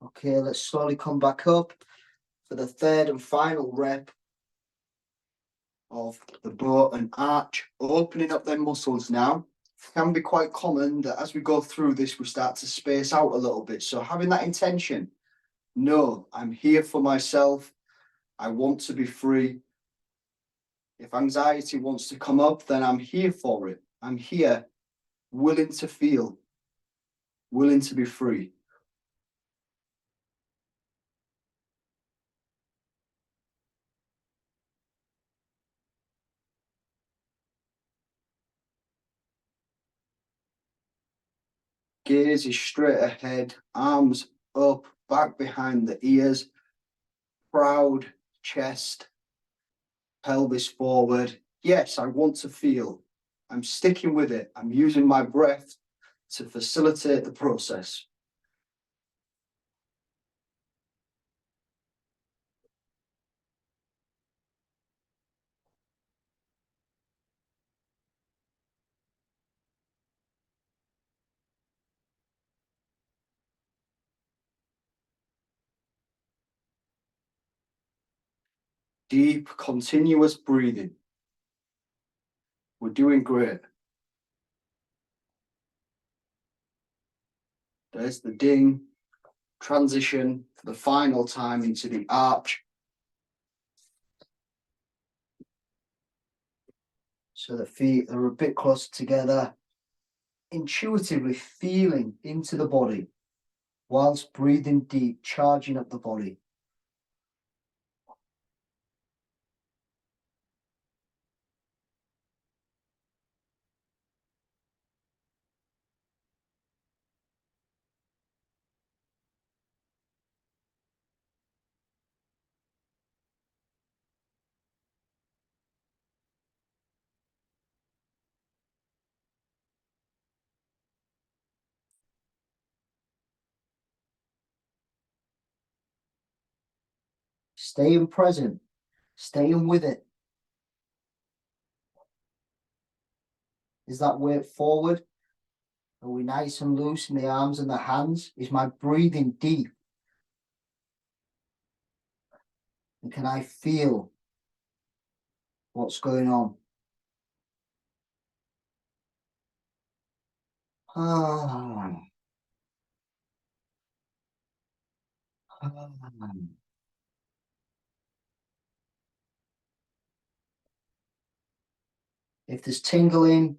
Okay, let's slowly come back up for the third and final rep of the bow and arch, opening up their muscles now. It can be quite common that as we go through this, we start to space out a little bit. So having that intention, no, I'm here for myself. I want to be free. If anxiety wants to come up, then I'm here for it. I'm here, willing to feel, willing to be free. Gaze is straight ahead, arms up, back behind the ears, proud chest, pelvis forward. Yes, I want to feel. I'm sticking with it. I'm using my breath to facilitate the process. Deep, continuous breathing. We're doing great. There's the ding. Transition for the final time into the arch. So the feet are a bit closer together. Intuitively feeling into the body whilst breathing deep, charging up the body. Staying present, staying with it. Is that weight forward? Are we nice and loose in the arms and the hands? Is my breathing deep? And can I feel what's going on? Ah. If there's tingling,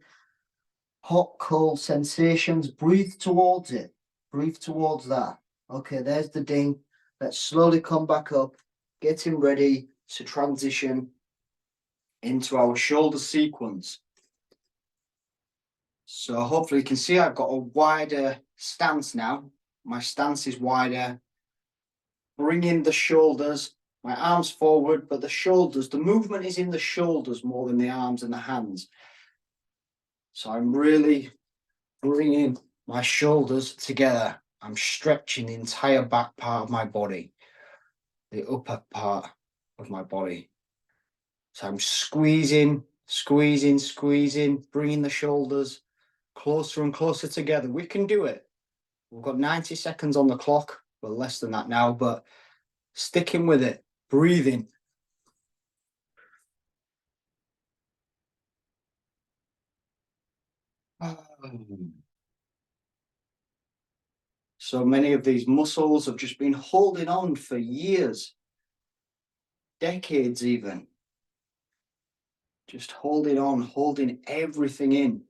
hot, cold sensations, breathe towards it. Breathe towards that. Okay, there's the ding. Let's slowly come back up, getting ready to transition into our shoulder sequence. So hopefully you can see I've got a wider stance now. My stance is wider. Bringing the shoulders, my arms forward, but the shoulders, the movement is in the shoulders more than the arms and the hands. So I'm really bringing my shoulders together. I'm stretching the entire back part of my body, the upper part of my body. So I'm squeezing, squeezing, squeezing, bringing the shoulders closer and closer together. We can do it. We've got 90 seconds on the clock. Well, less than that now, but sticking with it, breathing. So many of these muscles have just been holding on for years, decades even. Just holding on, holding everything in.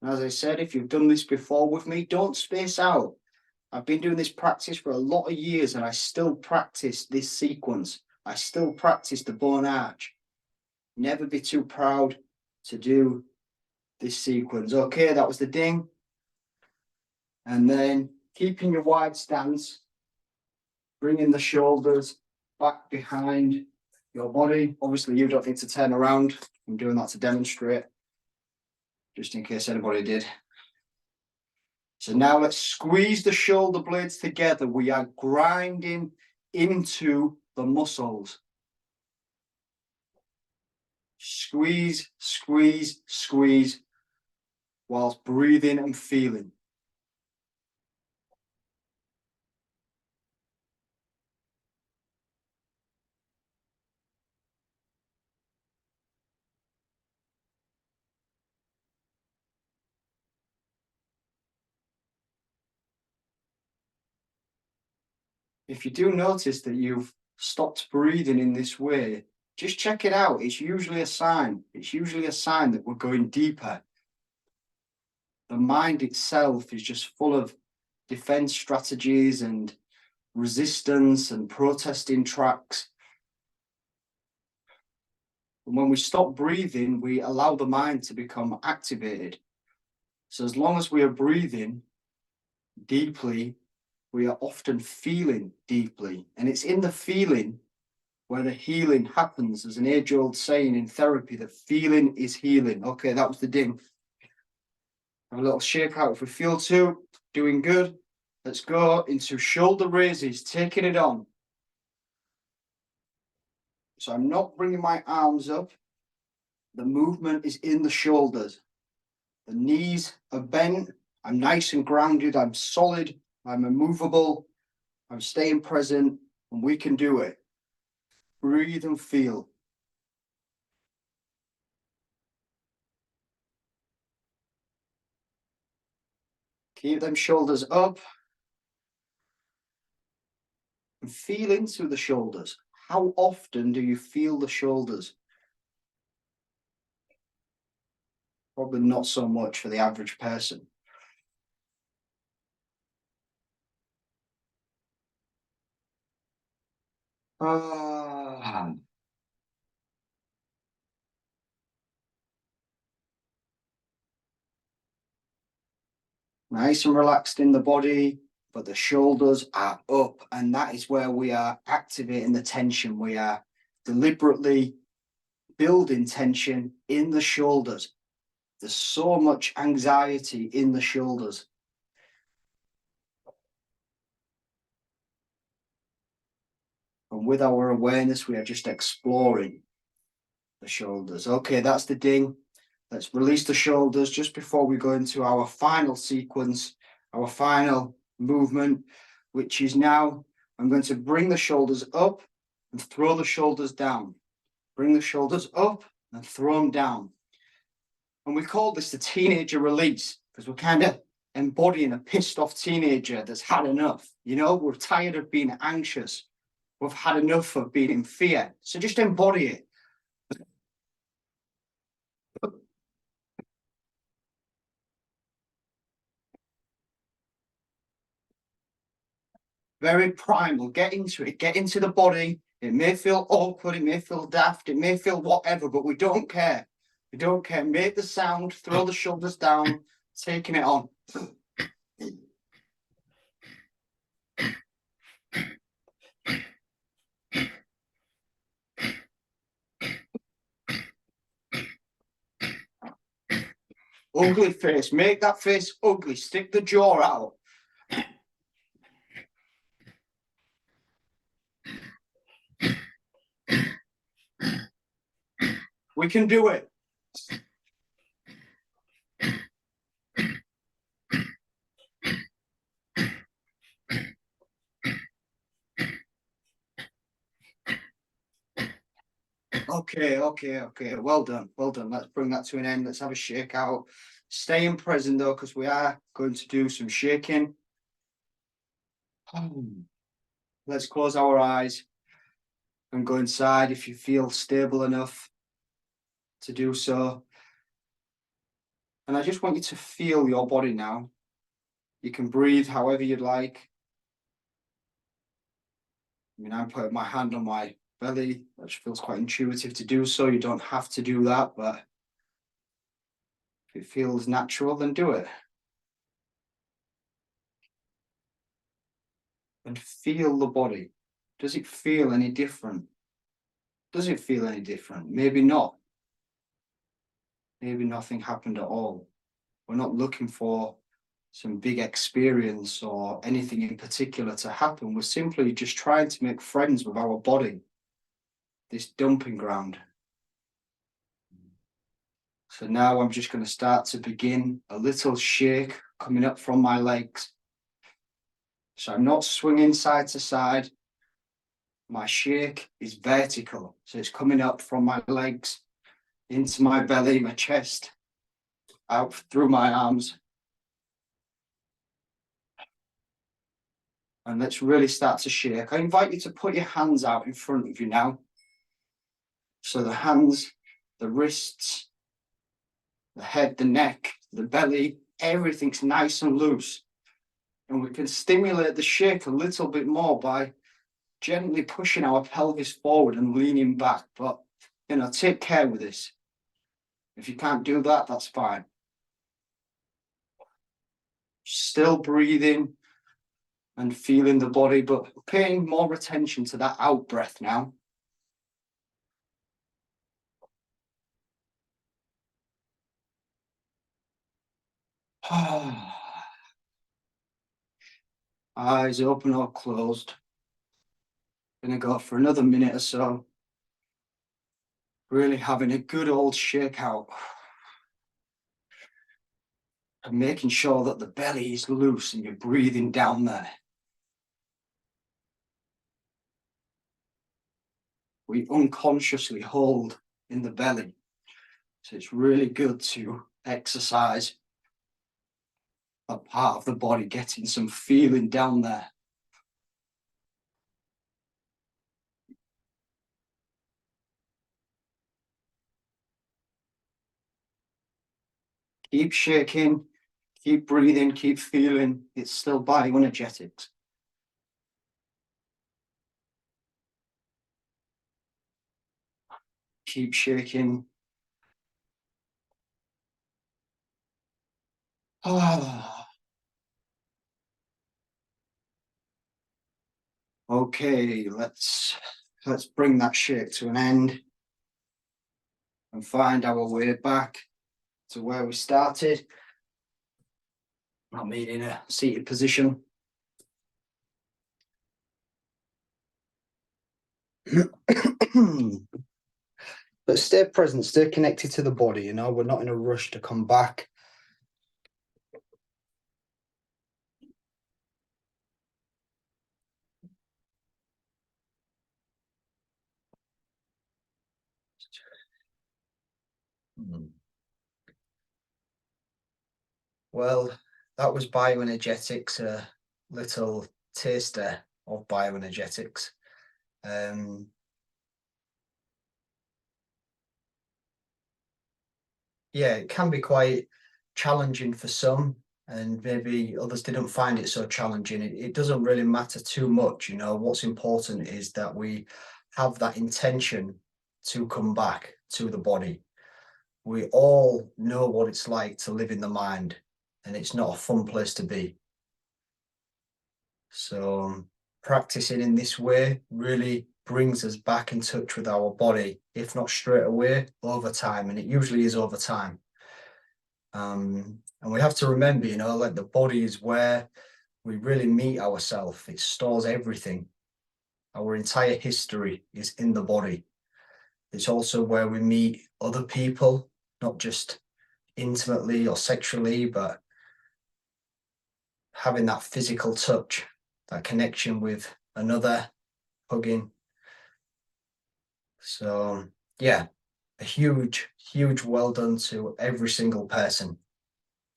As I said, if you've done this before with me, don't space out. I've been doing this practice for a lot of years and I still practice this sequence. I still practice the bone arch. Never be too proud to do this sequence. Okay, that was the ding. And then keeping your wide stance, bringing the shoulders back behind your body. Obviously, you don't need to turn around. I'm doing that to demonstrate, just in case anybody did. So now let's squeeze the shoulder blades together. We are grinding into the muscles. Squeeze, squeeze, squeeze, whilst breathing and feeling. If you do notice that you've stopped breathing in this way, just check it out. It's usually a sign. It's usually a sign that we're going deeper. The mind itself is just full of defense strategies and resistance and protesting tracks. And when we stop breathing, we allow the mind to become activated. So as long as we are breathing deeply, we are often feeling deeply. And it's in the feeling where the healing happens. There's an age-old saying in therapy that feeling is healing. Okay, that was the ding. Have a little shake out if we feel to. Doing good. Let's go into shoulder raises, taking it on. So I'm not bringing my arms up. The movement is in the shoulders. The knees are bent. I'm nice and grounded. I'm solid. I'm immovable. I'm staying present, and we can do it. Breathe and feel. Keep them shoulders up. And feel into the shoulders. How often do you feel the shoulders? Probably not so much for the average person. Ah. Nice and relaxed in the body, but the shoulders are up, and that is where we are activating the tension. We are deliberately building tension in the shoulders. There's so much anxiety in the shoulders. And with our awareness, we are just exploring the shoulders. Okay, that's the ding. Let's release the shoulders just before we go into our final sequence, our final movement, which is now I'm going to bring the shoulders up and throw the shoulders down. Bring the shoulders up and throw them down. And we call this the teenager release because we're kind of embodying a pissed off teenager that's had enough. You know, we're tired of being anxious. We've had enough of being in fear. So just embody it. Very primal. Get into it. Get into the body. It may feel awkward. It may feel daft. It may feel whatever, but we don't care. We don't care. Make the sound. Throw the shoulders down. Taking it on. Ugly face. Make that face ugly. Stick the jaw out. We can do it. Okay. Well done. Let's bring that to an end. Let's have a shake out. Staying present though, because we are going to do some shaking. Let's close our eyes and go inside if you feel stable enough to do so. And I just want you to feel your body now. You can breathe however you'd like. I mean, I'm putting my hand on my belly, which feels quite intuitive to do so. You don't have to do that, but if it feels natural, then do it. And feel the body. Does it feel any different? Does it feel any different? Maybe not. Maybe nothing happened at all. We're not looking for some big experience or anything in particular to happen. We're simply just trying to make friends with our body, this dumping ground. So now I'm just going to start to begin a little shake coming up from my legs. So I'm not swinging side to side. My shake is vertical. So it's coming up from my legs into my belly, my chest, out through my arms. And let's really start to shake. I invite you to put your hands out in front of you now. So the hands, the wrists, the head, the neck, the belly, everything's nice and loose. And we can stimulate the shake a little bit more by gently pushing our pelvis forward and leaning back. But, you know, take care with this. If you can't do that, that's fine. Still breathing and feeling the body, but paying more attention to that out breath now. Eyes open or closed. Gonna go for another minute or so. Really having a good old shake out. And making sure that the belly is loose and you're breathing down there. We unconsciously hold in the belly. So it's really good to exercise a part of the body, getting some feeling down there. Keep shaking, keep breathing, keep feeling. It's still bioenergetics. Keep shaking. Ah. Okay, let's bring that shake to an end and find our way back to where we started. I mean, in a seated position. But stay present, stay connected to the body, you know, we're not in a rush to come back. Well, that was bioenergetics, a little taster of bioenergetics. Yeah, it can be quite challenging for some, and maybe others didn't find it so challenging. It doesn't really matter too much, you know. What's important is that we have that intention to come back to the body. We all know what it's like to live in the mind, and it's not a fun place to be. So practicing in this way really brings us back in touch with our body, if not straight away, over time, and it usually is over time. And we have to remember, you know, like the body is where we really meet ourselves. It stores everything. Our entire history is in the body. It's also where we meet other people, not just intimately or sexually, but having that physical touch, that connection with another, hugging. So yeah, a huge, huge well done to every single person.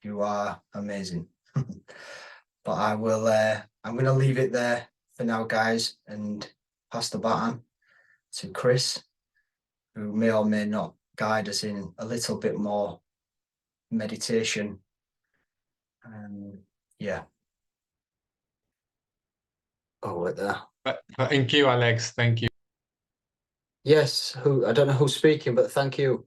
You are amazing. But I will, I'm going to leave it there for now, guys, and pass the baton to Chris, who may or may not guide us in a little bit more meditation. Yeah. Oh, right there. Thank you, Alex. Thank you. Yes, I don't know who's speaking, but thank you.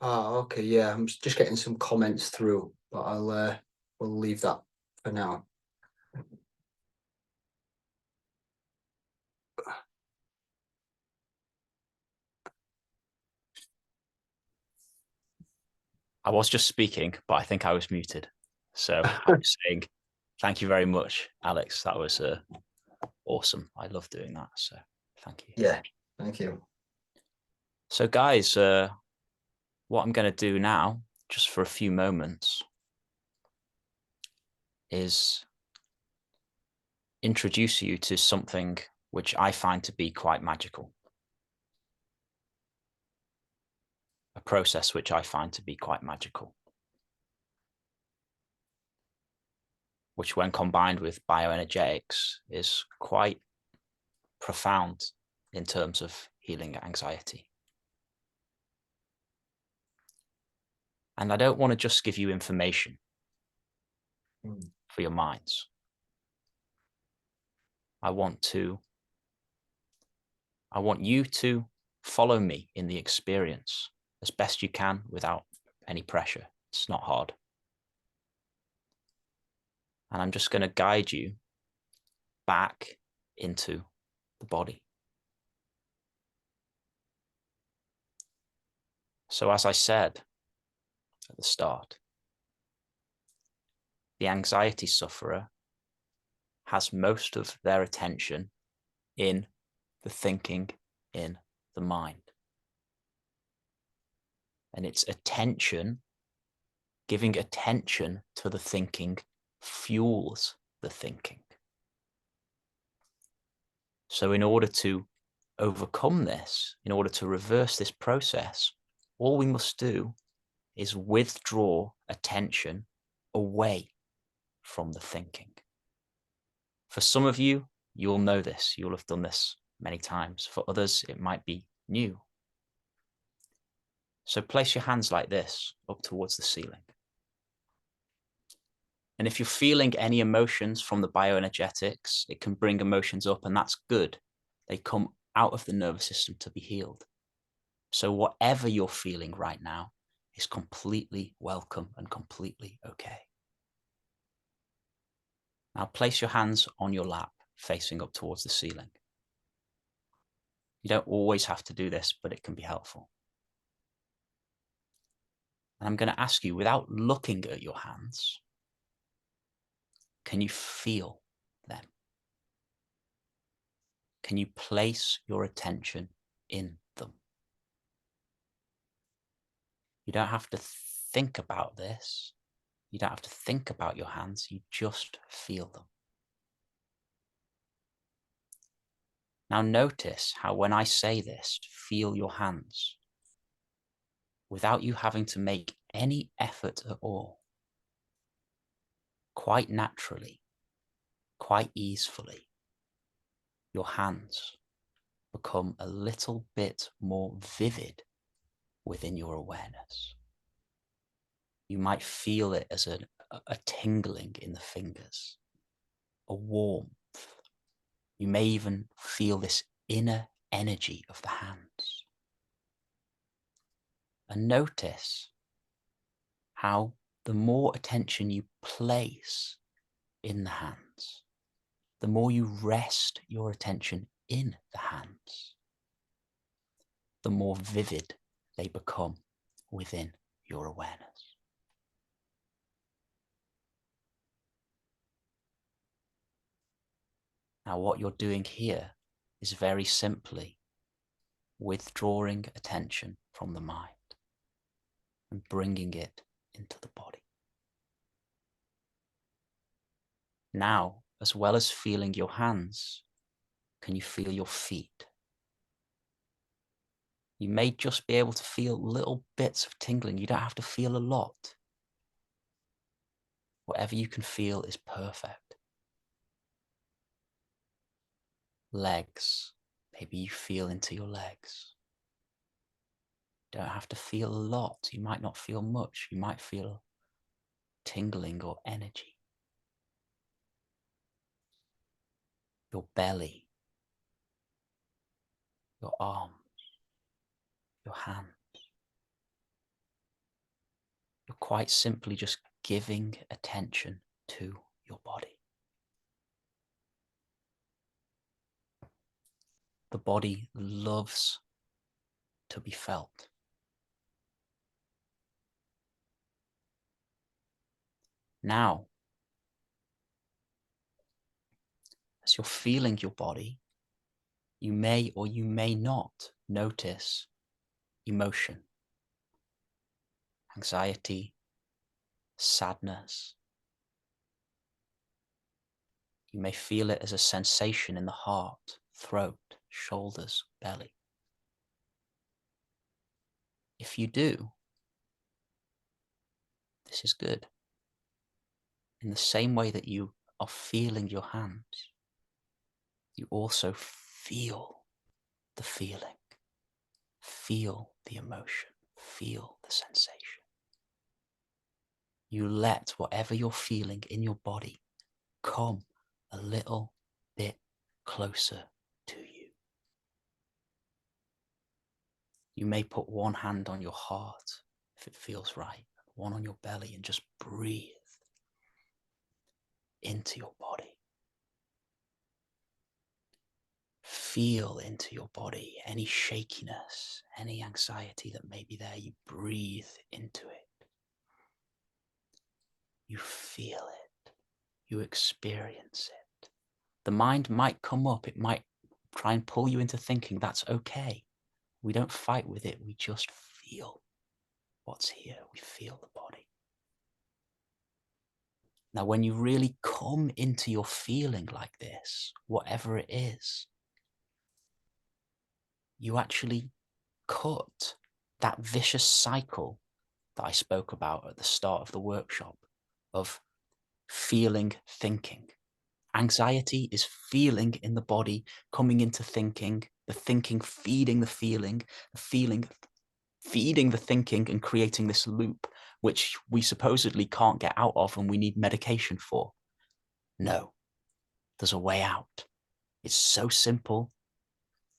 Okay, yeah, I'm just getting some comments through, but we'll leave that for now. I was just speaking, but I think I was muted. So I was saying, thank you very much, Alex. That was awesome. I love doing that. So thank you. Yeah, thank you. So guys, what I'm going to do now, just for a few moments, is introduce you to something which I find to be quite magical. A process which I find to be quite magical, which when combined with bioenergetics is quite profound in terms of healing anxiety. And I don't want to just give you information for your minds. I want you to follow me in the experience as best you can without any pressure. It's not hard. And I'm just going to guide you back into the body. So as I said at the start, the anxiety sufferer has most of their attention in the thinking in the mind. And it's attention, giving attention to the thinking fuels the thinking. So in order to overcome this, in order to reverse this process, all we must do is withdraw attention away from the thinking. For some of you, you'll know this. You'll have done this many times. For others, it might be new. So place your hands like this up towards the ceiling. And if you're feeling any emotions from the bioenergetics, it can bring emotions up, and that's good. They come out of the nervous system to be healed. So whatever you're feeling right now is completely welcome and completely okay. Now place your hands on your lap, facing up towards the ceiling. You don't always have to do this, but it can be helpful. And I'm going to ask you, without looking at your hands, can you feel them? Can you place your attention in them? You don't have to think about this. You don't have to think about your hands. You just feel them. Now notice how when I say this, feel your hands, without you having to make any effort at all, quite naturally, quite easily, your hands become a little bit more vivid within your awareness. You might feel it as a tingling in the fingers, a warmth. You may even feel this inner energy of the hands. And notice how the more attention you place in the hands, the more you rest your attention in the hands, the more vivid they become within your awareness. Now, what you're doing here is very simply withdrawing attention from the mind and bringing it into the body. Now, as well as feeling your hands, can you feel your feet? You may just be able to feel little bits of tingling. You don't have to feel a lot. Whatever you can feel is perfect. Legs. Maybe you feel into your legs. You don't have to feel a lot. You might not feel much. You might feel tingling or energy. Your belly. Your arms. Your hands. You're quite simply just giving attention to your body. The body loves to be felt. Now, as you're feeling your body, you may or you may not notice emotion, anxiety, sadness. You may feel it as a sensation in the heart, throat, shoulders, belly. If you do, this is good. In the same way that you are feeling your hands, you also feel the feeling, feel the emotion, feel the sensation. You let whatever you're feeling in your body come a little bit closer to you. You may put one hand on your heart if it feels right, one on your belly, and just breathe into your body. Feel into your body any shakiness, any anxiety that may be there. You breathe into it. You feel it. You experience it. The mind might come up. It might try and pull you into thinking. That's okay. We don't fight with it. We just feel what's here. We feel the body. Now, when you really come into your feeling like this, whatever it is, you actually cut that vicious cycle that I spoke about at the start of the workshop of feeling, thinking. Anxiety is feeling in the body, coming into thinking, the thinking feeding the feeling feeding the thinking, and creating this loop, which we supposedly can't get out of and we need medication for. No, there's a way out. It's so simple.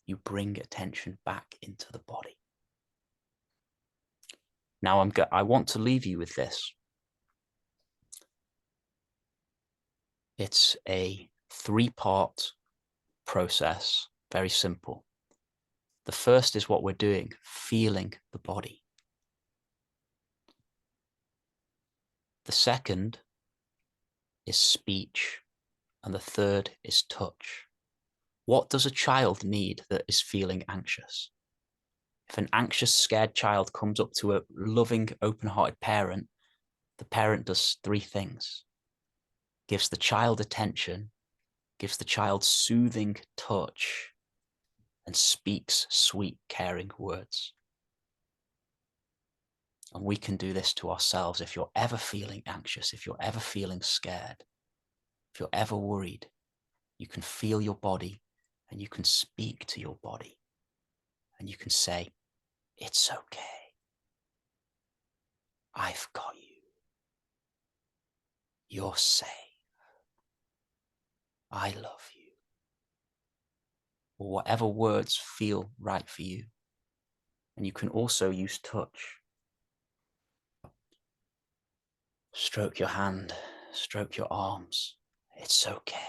You bring attention back into the body. Now I want to leave you with this. It's a 3-part process, very simple. The first is what we're doing, feeling the body. The second is speech, and the third is touch. What does a child need that is feeling anxious? If an anxious, scared child comes up to a loving, open-hearted parent, the parent does 3 things. Gives the child attention, gives the child soothing touch, and speaks sweet, caring words. And we can do this to ourselves. If you're ever feeling anxious, if you're ever feeling scared, if you're ever worried, you can feel your body and you can speak to your body and you can say, it's okay. I've got you. You're safe. I love you. Or whatever words feel right for you. And you can also use touch. Stroke your hand, stroke your arms. It's okay.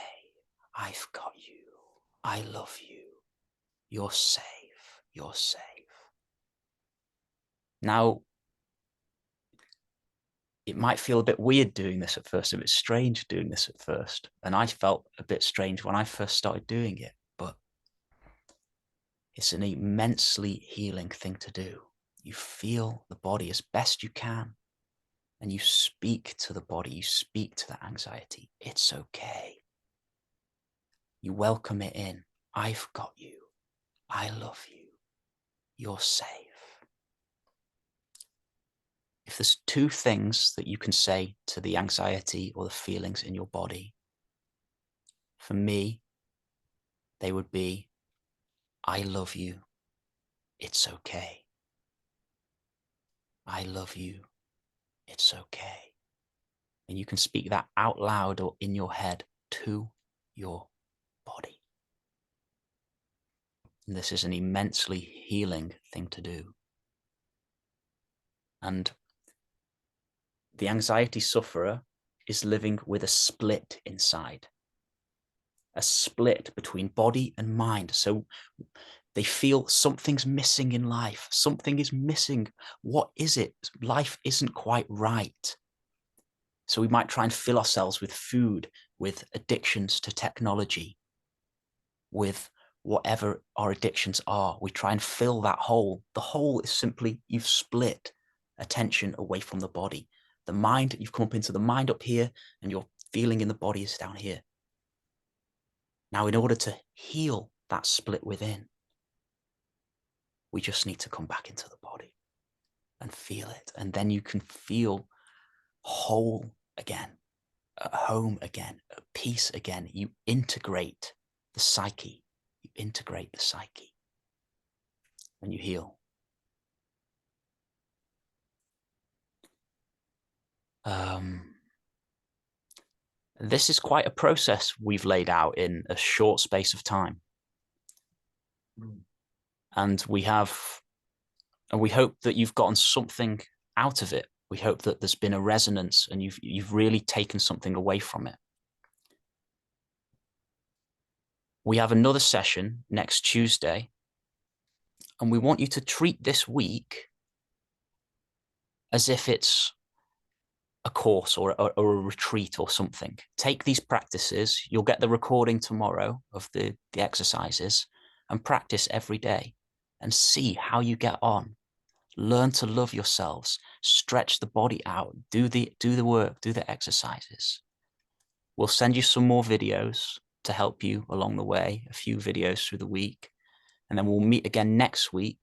I've got you. I love you. You're safe. You're safe. Now, it might feel a bit weird doing this at first, a bit strange doing this at first. And I felt a bit strange when I first started doing it, but it's an immensely healing thing to do. You feel the body as best you can, and you speak to the body, you speak to the anxiety. It's okay. You welcome it in. I've got you. I love you. You're safe. If there's 2 things that you can say to the anxiety or the feelings in your body, for me, they would be, I love you. It's okay. I love you. It's okay. And you can speak that out loud or in your head to your body. And this is an immensely healing thing to do. And the anxiety sufferer is living with a split inside, a split between body and mind. So they feel something's missing in life. Something is missing. What is it? Life isn't quite right. So we might try and fill ourselves with food, with addictions to technology, with whatever our addictions are. We try and fill that hole. The hole is simply you've split attention away from the body. The mind, you've come up into the mind up here, and your feeling in the body is down here. Now, in order to heal that split within, we just need to come back into the body and feel it. And then you can feel whole again, at home again, at peace again. You integrate the psyche. You integrate the psyche and you heal. This is quite a process we've laid out in a short space of time. And we hope that you've gotten something out of it. We hope that there's been a resonance and you've really taken something away from it. We have another session next Tuesday, and we want you to treat this week as if it's a course or a retreat or something. Take these practices. You'll get the recording tomorrow of the exercises, and practice every day and see how you get on. Learn to love yourselves, stretch the body out, do the work, do the exercises. We'll send you some more videos to help you along the way, a few videos through the week. And then we'll meet again next week.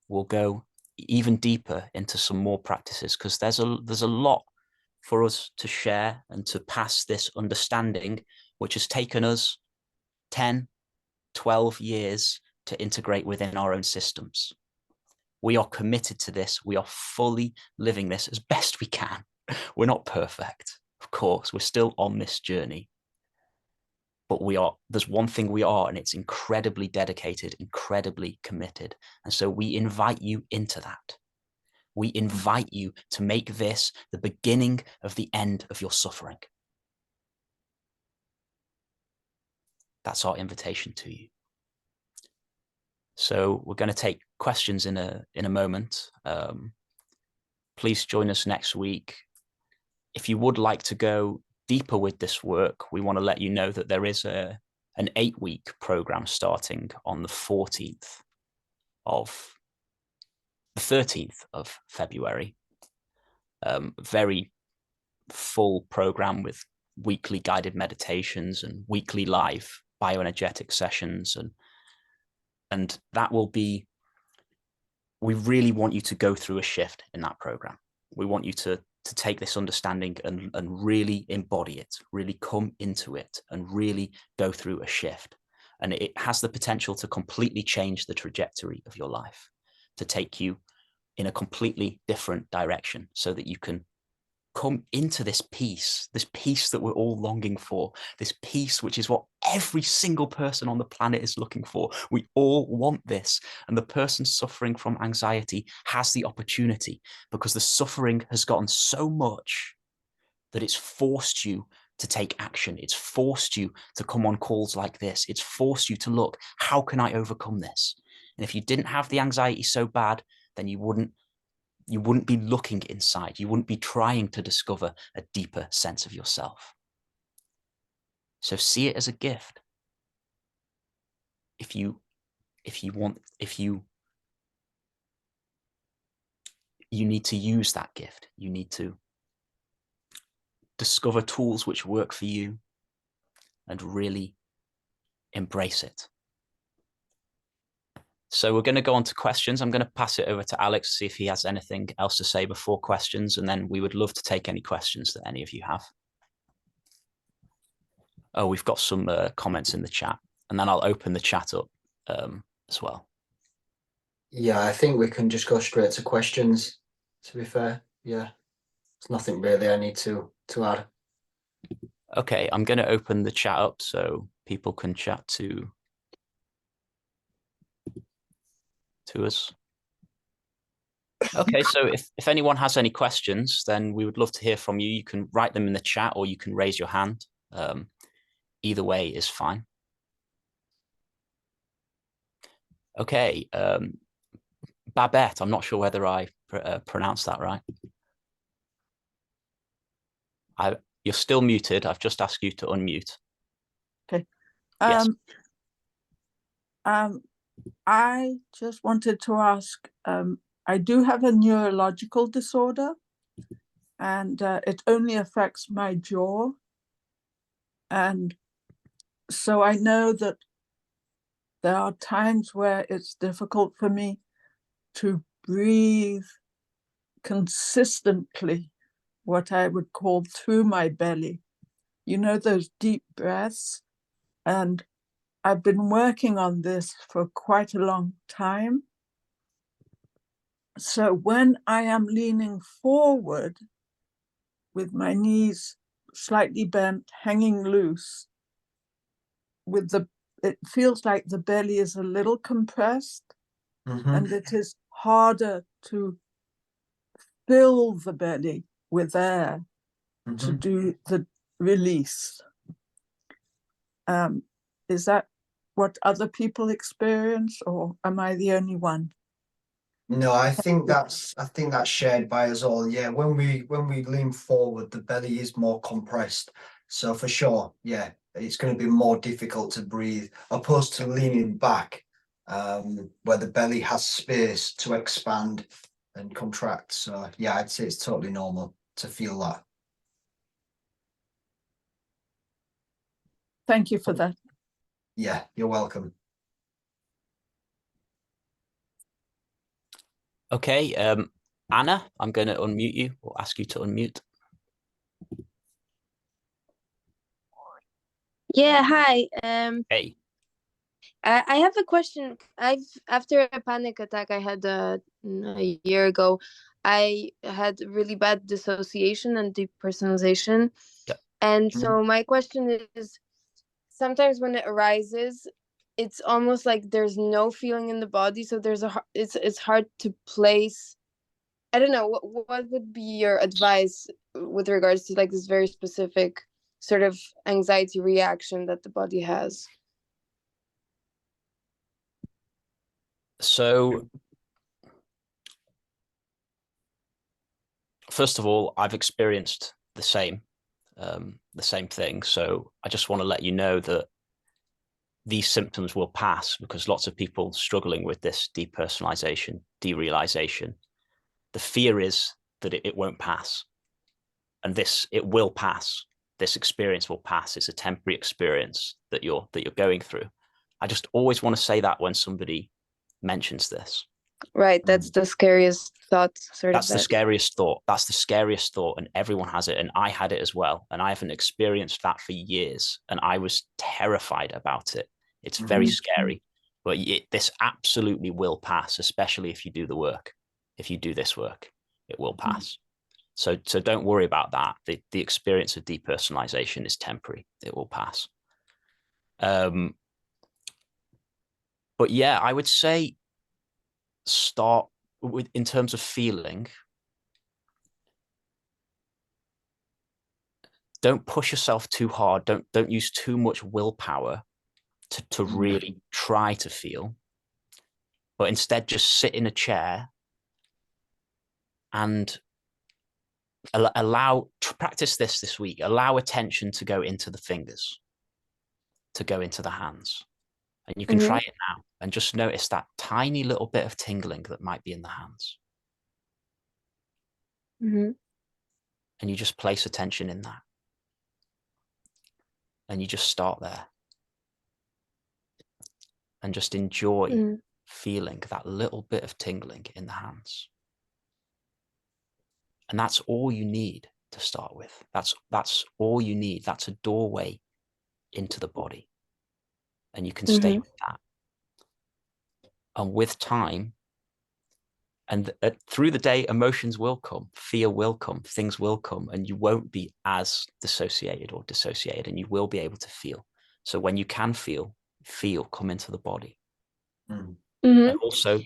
We'll go even deeper into some more practices, because there's a lot for us to share and to pass this understanding, which has taken us 10, 12 years to integrate within our own systems. We are committed to this. We are fully living this as best we can. We're not perfect, of course. We're still on this journey. But there's one thing we are, and it's incredibly dedicated, incredibly committed. And so we invite you into that. We invite you to make this the beginning of the end of your suffering. That's our invitation to you. So we're going to take questions in a moment. Please join us next week. If you would like to go deeper with this work, we want to let you know that there is an 8-week program starting on the 13th of February. Very full program with weekly guided meditations and weekly live bioenergetic sessions, and that will be, we really want you to go through a shift in that program. We want you to take this understanding and really embody it, really come into it and really go through a shift. And it has the potential to completely change the trajectory of your life, to take you in a completely different direction, so that you can come into this peace that we're all longing for, this peace which is what every single person on the planet is looking for. We all want this, and the person suffering from anxiety has the opportunity, because the suffering has gotten so much that it's forced you to take action. It's forced you to come on calls like this. It's forced you to look, how can I overcome this? And if you didn't have the anxiety so bad, then you wouldn't be looking inside. You wouldn't be trying to discover a deeper sense of yourself. So see it as a gift. You need to use that gift. You need to discover tools which work for you and really embrace it. So we're going to go on to questions. I'm going to pass it over to Alex, see if he has anything else to say before questions, and then we would love to take any questions that any of you have. Oh, we've got some comments in the chat, and then I'll open the chat up as well. Yeah, I think we can just go straight to questions, to be fair. Yeah, there's nothing really I need to add. Okay, I'm going to open the chat up so people can chat to us. Okay, so if anyone has any questions, then we would love to hear from you. You can write them in the chat, or you can raise your hand. Either way is fine. Okay, Babette, I'm not sure whether I pronounced that right. You're still muted. I've just asked you to unmute. Okay. Yes. I just wanted to ask, I do have a neurological disorder, and it only affects my jaw. And so I know that there are times where it's difficult for me to breathe consistently, what I would call through my belly. You know, those deep breaths. And I've been working on this for quite a long time. So when I am leaning forward with my knees slightly bent, hanging loose, it feels like the belly is a little compressed, and it is harder to fill the belly with air to do the release. Is that what other people experience, or am I the only one? No, I think that's shared by us all. Yeah, when we lean forward, the belly is more compressed. So for sure, yeah, it's going to be more difficult to breathe, opposed to leaning back, where the belly has space to expand and contract. So yeah, I'd say it's totally normal to feel that. Thank you for that. Yeah, you're welcome. Okay, Anna, I'm going to unmute you or ask you to unmute. Yeah, hi. Hey. I have a question. After a panic attack I had a year ago, I had really bad dissociation and depersonalization. Yep. And so my question is, sometimes when it arises, it's almost like there's no feeling in the body, so it's hard to place. I don't know, what would be your advice with regards to like this very specific sort of anxiety reaction that the body has? So, first of all, I've experienced the same thing. So I just want to let you know that these symptoms will pass, because lots of people struggling with this depersonalization, derealization, the fear is that it won't pass. And it will pass. This experience will pass. It's a temporary experience that you're going through. I just always want to say that when somebody mentions this. Right, that's the scariest thought, That's the scariest thought. That's the scariest thought, and everyone has it, and I had it as well, and I haven't experienced that for years, and I was terrified about it. It's very scary, but this absolutely will pass, especially if you do the work. If you do this work, it will pass. So don't worry about that. The experience of depersonalization is temporary. It will pass. But yeah, I would say start with, in terms of feeling, don't push yourself too hard. Don't use too much willpower to really try to feel, but instead just sit in a chair and practice this week. Allow attention to go into the fingers, to go into the hands. And you can try it now and just notice that tiny little bit of tingling that might be in the hands. And you just place attention in that. And you just start there. And just enjoy feeling that little bit of tingling in the hands. And that's all you need to start with. That's all you need. That's a doorway into the body. And you can stay with that. And with time, and through the day, emotions will come, fear will come, things will come, and you won't be as dissociated, and you will be able to feel. So when you can feel come into the body. And also,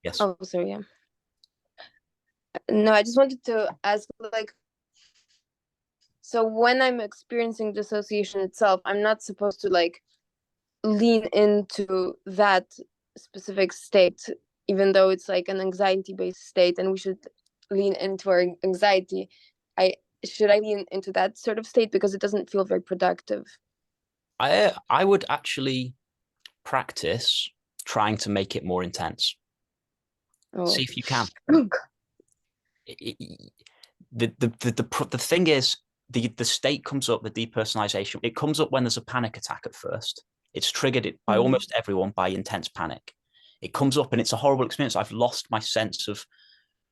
yes. Oh, sorry, yeah. No, I just wanted to ask, like, so when I'm experiencing dissociation itself, I'm not supposed to like lean into that specific state, even though it's like an anxiety-based state and we should lean into our anxiety. Should I lean into that sort of state because it doesn't feel very productive? I would actually practice trying to make it more intense. See if you can. The thing is, the state comes up, the depersonalization, it comes up when there's a panic attack at first. It's triggered by almost everyone by intense panic. It comes up and it's a horrible experience. I've lost my sense of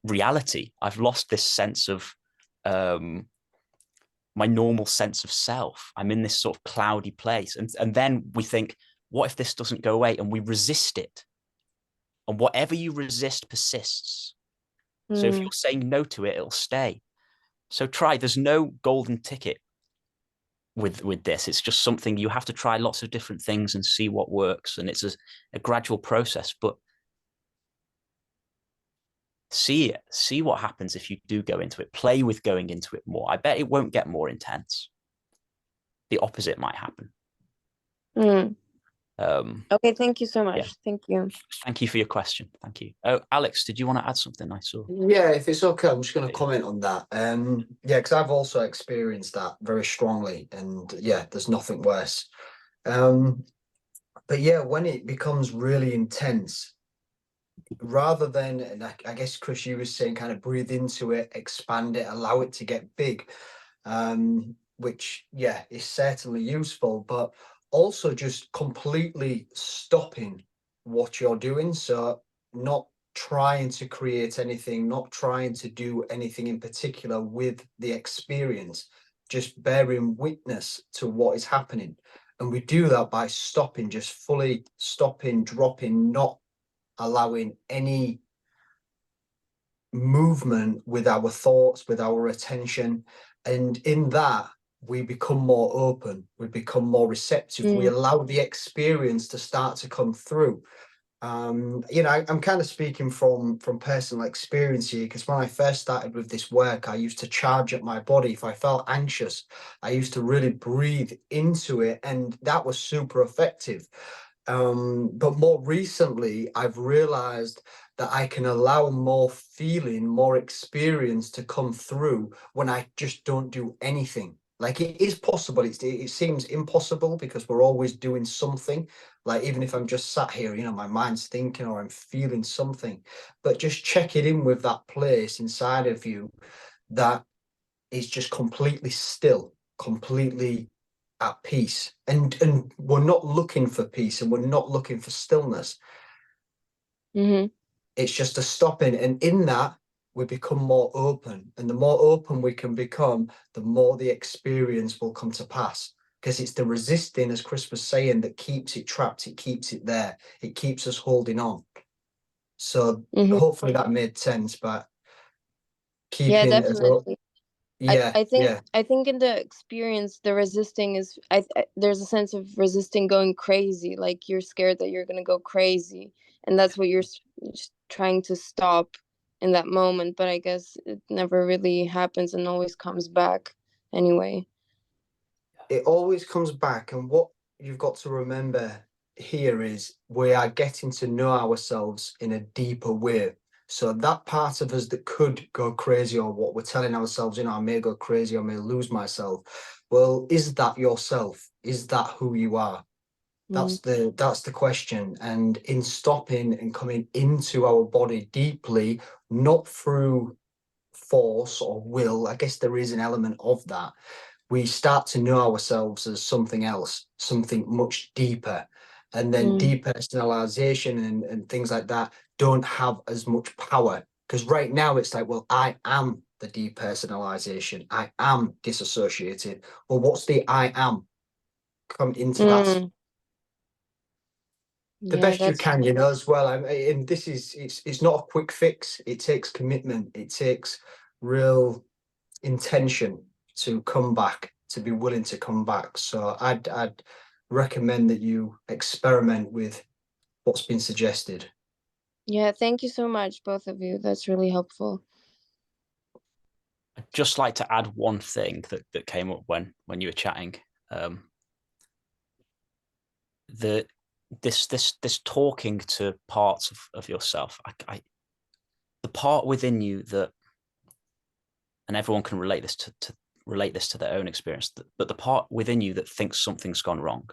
reality. I've lost this sense of my normal sense of self. I'm in this sort of cloudy place. And then we think, what if this doesn't go away? And we resist it. And whatever you resist persists. So if you're saying no to it, it'll stay. So try. There's no golden ticket with this. It's just something you have to try lots of different things and see what works. And it's a gradual process. But see what happens if you do go into it. Play with going into it more. I bet it won't get more intense. The opposite might happen. Okay, thank you so much. Yeah. Thank you. Thank you for your question. Thank you. Oh, Alex, did you want to add something? I saw. Yeah, if it's okay, I'm just going to Yeah. comment on that. Yeah, because I've also experienced that very strongly, and yeah, there's nothing worse. But yeah, when it becomes really intense, rather than, and I guess Chris, you were saying, kind of breathe into it, expand it, allow it to get big, which yeah, is certainly useful, but also just completely stopping what you're doing. So not trying to create anything, not trying to do anything in particular with the experience, just bearing witness to what is happening. And we do that by stopping, just fully stopping, dropping, not allowing any movement with our thoughts, with our attention. And in that, we become more open, we become more receptive, we allow the experience to start to come through. You know, I'm kind of speaking from personal experience here, because when I first started with this work, I used to charge at my body. If I felt anxious, I used to really breathe into it, and that was super effective. But more recently, I've realized that I can allow more feeling, more experience to come through when I just don't do anything. Like, it is possible. It seems impossible because we're always doing something. Like, even if I'm just sat here, you know, my mind's thinking or I'm feeling something, but just check it in with that place inside of you that is just completely still, completely at peace. And we're not looking for peace, and we're not looking for stillness. It's just a stopping, and in that we become more open, and the more open we can become, the more the experience will come to pass, because it's the resisting, as Chris was saying, that keeps it trapped. It keeps it there. It keeps us holding on. So hopefully that made sense. But Yeah, keeping as definitely. yeah, I think in the experience, the resisting is there's a sense of resisting going crazy, like you're scared that you're gonna go crazy, and that's what you're trying to stop in that moment. But I guess it never really happens and always comes back anyway. It always comes back, and what you've got to remember here is we are getting to know ourselves in a deeper way. So that part of us that could go crazy, or what we're telling ourselves, you know, I may go crazy, I may lose myself. Well, is that yourself? Is that who you are? That's the question. And in stopping and coming into our body deeply, not through force or will, I guess there is an element of that, we start to know ourselves as something else, something much deeper. And then depersonalization and things like that don't have as much power, because right now it's like, well, I am the depersonalization, I am disassociated. Well, what's the I am? Come into that the best you can, you know, as well. And this is, it's not a quick fix. It takes commitment. It takes real intention to come back, to be willing to come back. So I'd recommend that you experiment with what's been suggested. Yeah, thank you so much, both of you. That's really helpful. I'd just like to add one thing that came up when you were chatting. This talking to parts of yourself, the part within you that, and everyone can relate this to their own experience, but the part within you that thinks something's gone wrong,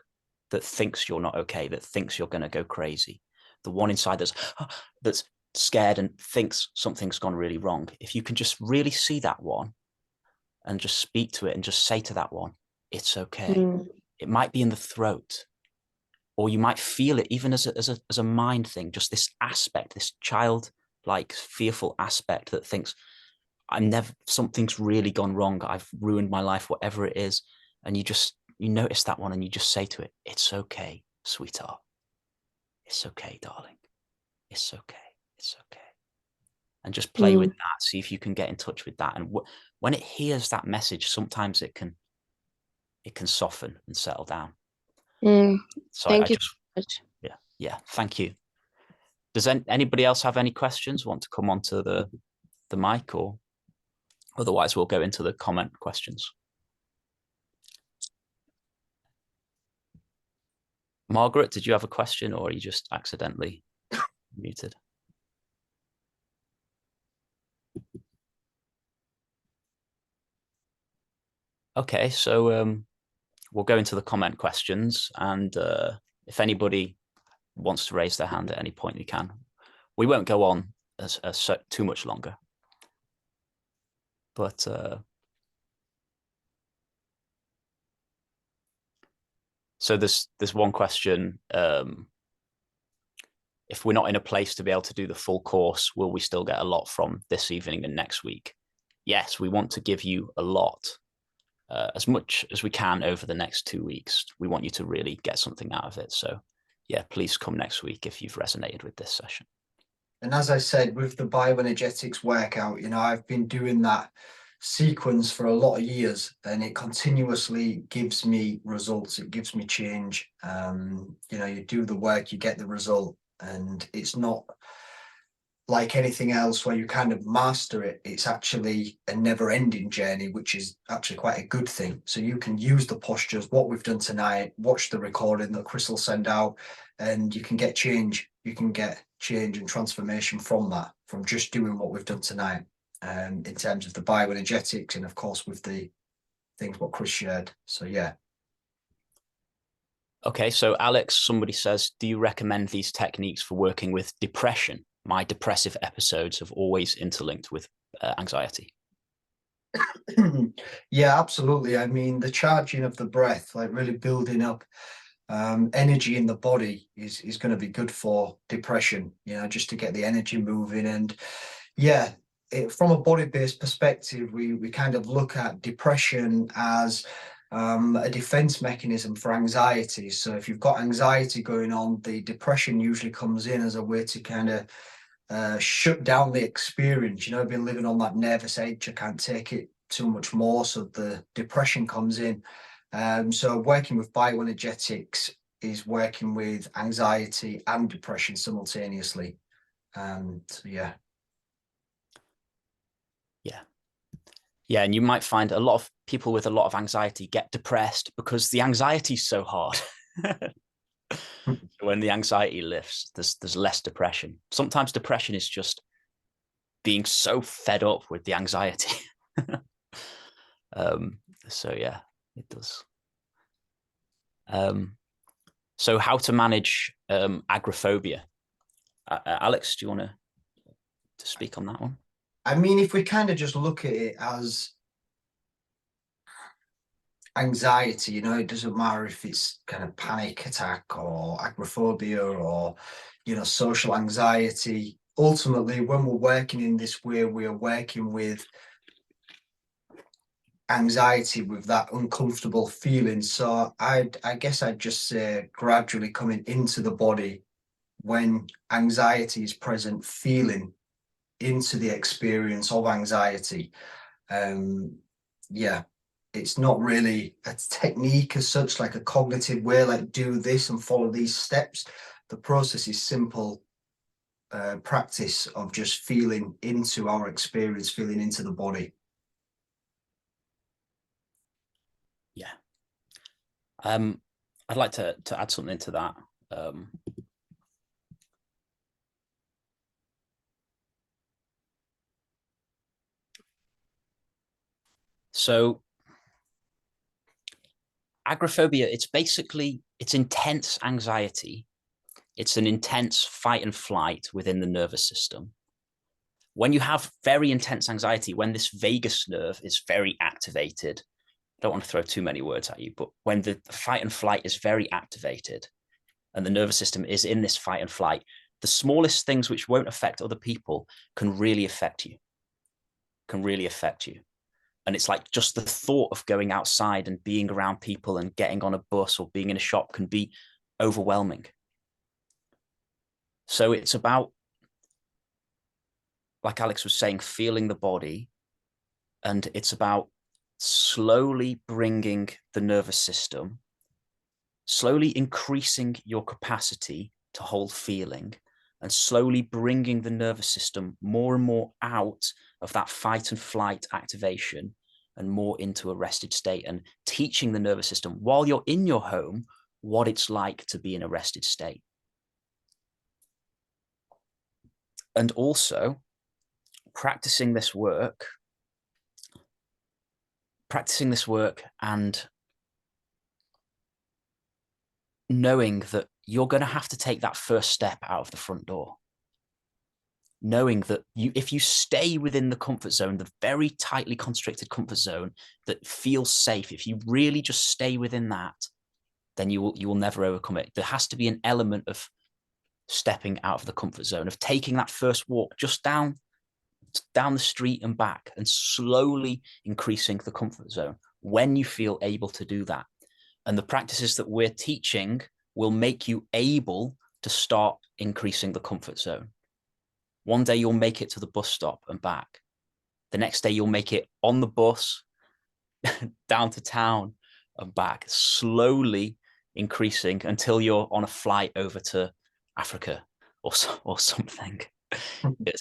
that thinks you're not okay, that thinks you're going to go crazy, the one inside that's scared and thinks something's gone really wrong, if you can just really see that one and just speak to it and just say to that one, it's okay. It might be in the throat, or you might feel it even as a mind thing, just this aspect, this childlike fearful aspect that thinks, something's really gone wrong, I've ruined my life, whatever it is. And you notice that one and you just say to it, it's okay, sweetheart. It's okay, darling. It's okay. It's okay. And just play with that. See if you can get in touch with that. And when it hears that message, sometimes it can soften and settle down. So Thank you so much. Yeah. Thank you. Does anybody else have any questions? Want to come onto the mic, or otherwise we'll go into the comment questions. Margaret, did you have a question, or are you just accidentally muted? Okay, so we'll go into the comment questions, and if anybody wants to raise their hand at any point, you can. We won't go on as too much longer, but so there's one question. If we're not in a place to be able to do the full course, will we still get a lot from this evening and next week? Yes, we want to give you a lot, as much as we can over the next 2 weeks. We want you to really get something out of it. So yeah, please come next week if you've resonated with this session. And as I said, with the bioenergetics workout, you know, I've been doing that sequence for a lot of years, and it continuously gives me results. It gives me change. You know, you do the work, you get the result, and it's not like anything else where you kind of master it. It's actually a never-ending journey, which is actually quite a good thing. So you can use the postures, what we've done tonight, watch the recording that Chris will send out, and you can get change. You can get change and transformation from that, from just doing what we've done tonight, in terms of the bioenergetics, and of course with the things what Chris shared. So yeah. Okay, so Alex, somebody says, do you recommend these techniques for working with depression? My depressive episodes have always interlinked with anxiety. Yeah, absolutely. I mean, the charging of the breath, like really building up energy in the body is going to be good for depression, you know, just to get the energy moving. And yeah, from a body-based perspective, we kind of look at depression as a defense mechanism for anxiety. So if you've got anxiety going on, the depression usually comes in as a way to kind of shut down the experience. You know, I've been living on that nervous edge. I can't take it too much more. So the depression comes in. So working with bioenergetics is working with anxiety and depression simultaneously. So yeah. Yeah, and you might find a lot of people with a lot of anxiety get depressed because the anxiety is so hard. When the anxiety lifts, there's less depression. Sometimes depression is just being so fed up with the anxiety. So yeah, it does. So how to manage agoraphobia? Alex, do you want to speak on that one? I mean, if we kind of just look at it as anxiety, you know, it doesn't matter if it's kind of panic attack or agoraphobia or, you know, social anxiety. Ultimately, when we're working in this way, we are working with anxiety, with that uncomfortable feeling. So I guess I'd just say gradually coming into the body when anxiety is present, feeling into the experience of anxiety. Yeah, it's not really a technique as such, like a cognitive way, like do this and follow these steps. The process is simple practice of just feeling into our experience, feeling into the body. Yeah. I'd like to add something to that. So agoraphobia, it's intense anxiety. It's an intense fight and flight within the nervous system. When you have very intense anxiety, when this vagus nerve is very activated, I don't want to throw too many words at you, but when the fight and flight is very activated and the nervous system is in this fight and flight, the smallest things which won't affect other people can really affect you, And it's like just the thought of going outside and being around people and getting on a bus or being in a shop can be overwhelming. So it's about, like Alex was saying, feeling the body, and it's about slowly bringing the nervous system, slowly increasing your capacity to hold feeling, and slowly bringing the nervous system more and more out of that fight and flight activation and more into a rested state, and teaching the nervous system while you're in your home what it's like to be in a rested state. And also practicing this work and knowing that you're going to have to take that first step out of the front door. Knowing that if you stay within the comfort zone, the very tightly constricted comfort zone that feels safe, if you really just stay within that, then you will never overcome it. There has to be an element of stepping out of the comfort zone, of taking that first walk just down the street and back, and slowly increasing the comfort zone when you feel able to do that. And the practices that we're teaching will make you able to start increasing the comfort zone. One day you'll make it to the bus stop and back. The next day you'll make it on the bus down to town and back, slowly increasing until you're on a flight over to Africa or something.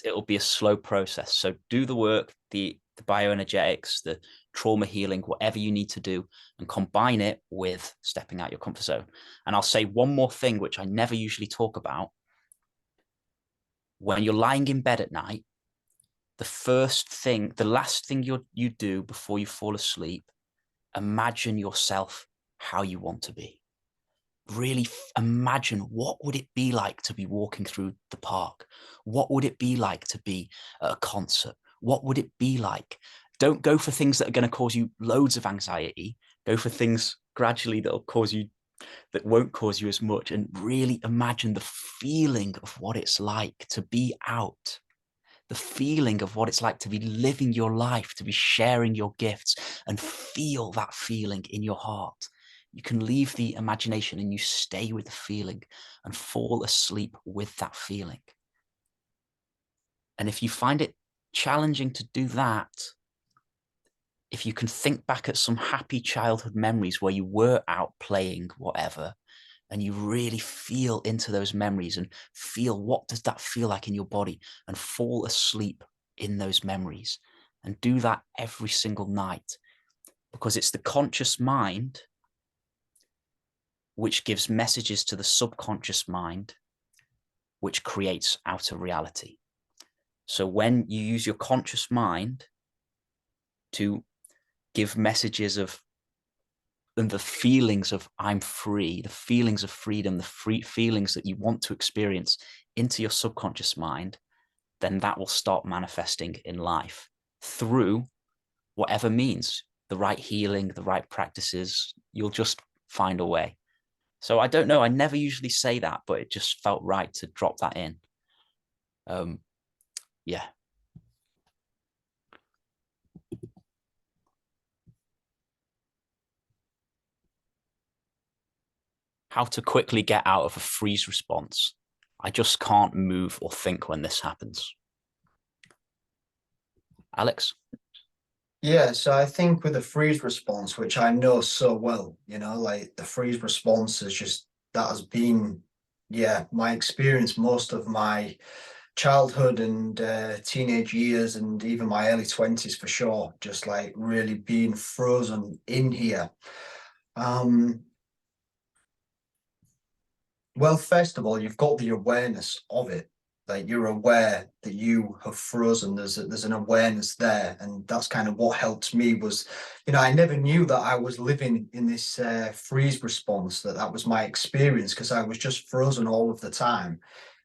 It'll be a slow process. So do the work, the bioenergetics, the trauma healing, whatever you need to do, and combine it with stepping out your comfort zone. And I'll say one more thing, which I never usually talk about. When you're lying in bed at night, the last thing you do before you fall asleep, imagine yourself how you want to be. Really imagine, what would it be like to be walking through the park? What would it be like to be at a concert? What would it be like? Don't go for things that are going to cause you loads of anxiety. Go for things gradually that won't cause you as much, and really imagine the feeling of what it's like to be out, the feeling of what it's like to be living your life, to be sharing your gifts, and feel that feeling in your heart. You can leave the imagination and you stay with the feeling and fall asleep with that feeling. And if you find it challenging to do that, if you can think back at some happy childhood memories where you were out playing whatever, and you really feel into those memories and feel, what does that feel like in your body, and fall asleep in those memories, and do that every single night, because it's the conscious mind which gives messages to the subconscious mind, which creates outer reality. So when you use your conscious mind to give messages of, and the feelings of I'm free, the feelings of freedom, the feelings that you want to experience into your subconscious mind, then that will start manifesting in life through whatever means, the right healing, the right practices. You'll just find a way. So I don't know, I never usually say that, but it just felt right to drop that in. Yeah. How to quickly get out of a freeze response. I just can't move or think when this happens. Alex? Yeah, so I think with the freeze response, which I know so well, like the freeze response is just, that has been, my experience most of my childhood and teenage years, and even my early 20s for sure, just like really being frozen in here. Well, first of all, you've got the awareness of it. Like, you're aware that you have frozen. There's an awareness there, and that's kind of what helped me. Was, I never knew that I was living in this freeze response, that was my experience, because I was just frozen all of the time.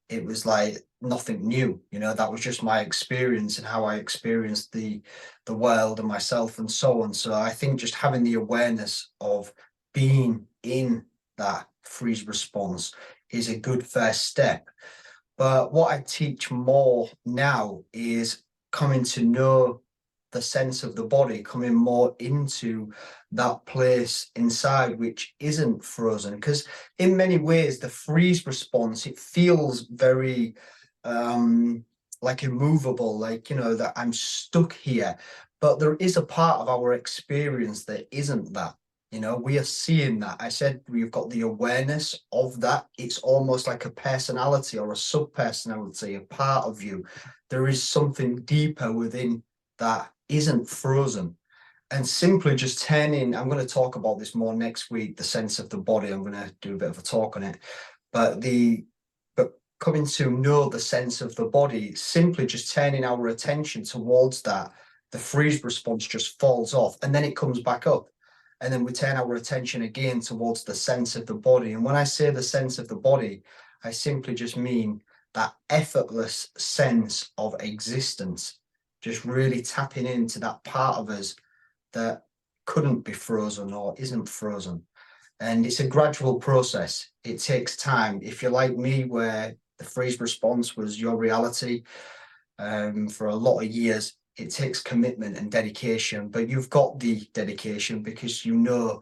It was like nothing new, that was just my experience and how I experienced the world and myself and so on. So I think just having the awareness of being in that freeze response is a good first step. But what I teach more now is coming to know the sense of the body, coming more into that place inside which isn't frozen. Because in many ways, the freeze response, it feels very like immovable, like, that I'm stuck here. But there is a part of our experience that isn't that. We are seeing that. I said we've got the awareness of that. It's almost like a personality or a sub-personality, a part of you. There is something deeper within that isn't frozen. And simply just turning, I'm going to talk about this more next week, the sense of the body. I'm going to do a bit of a talk on it. But coming to know the sense of the body, simply just turning our attention towards that, the freeze response just falls off and then it comes back up. And then we turn our attention again towards the sense of the body. And when I say the sense of the body, I simply just mean that effortless sense of existence, just really tapping into that part of us that couldn't be frozen or isn't frozen. And it's a gradual process. It takes time. If you're like me, where the freeze response was your reality for a lot of years, it takes commitment and dedication, but you've got the dedication because you know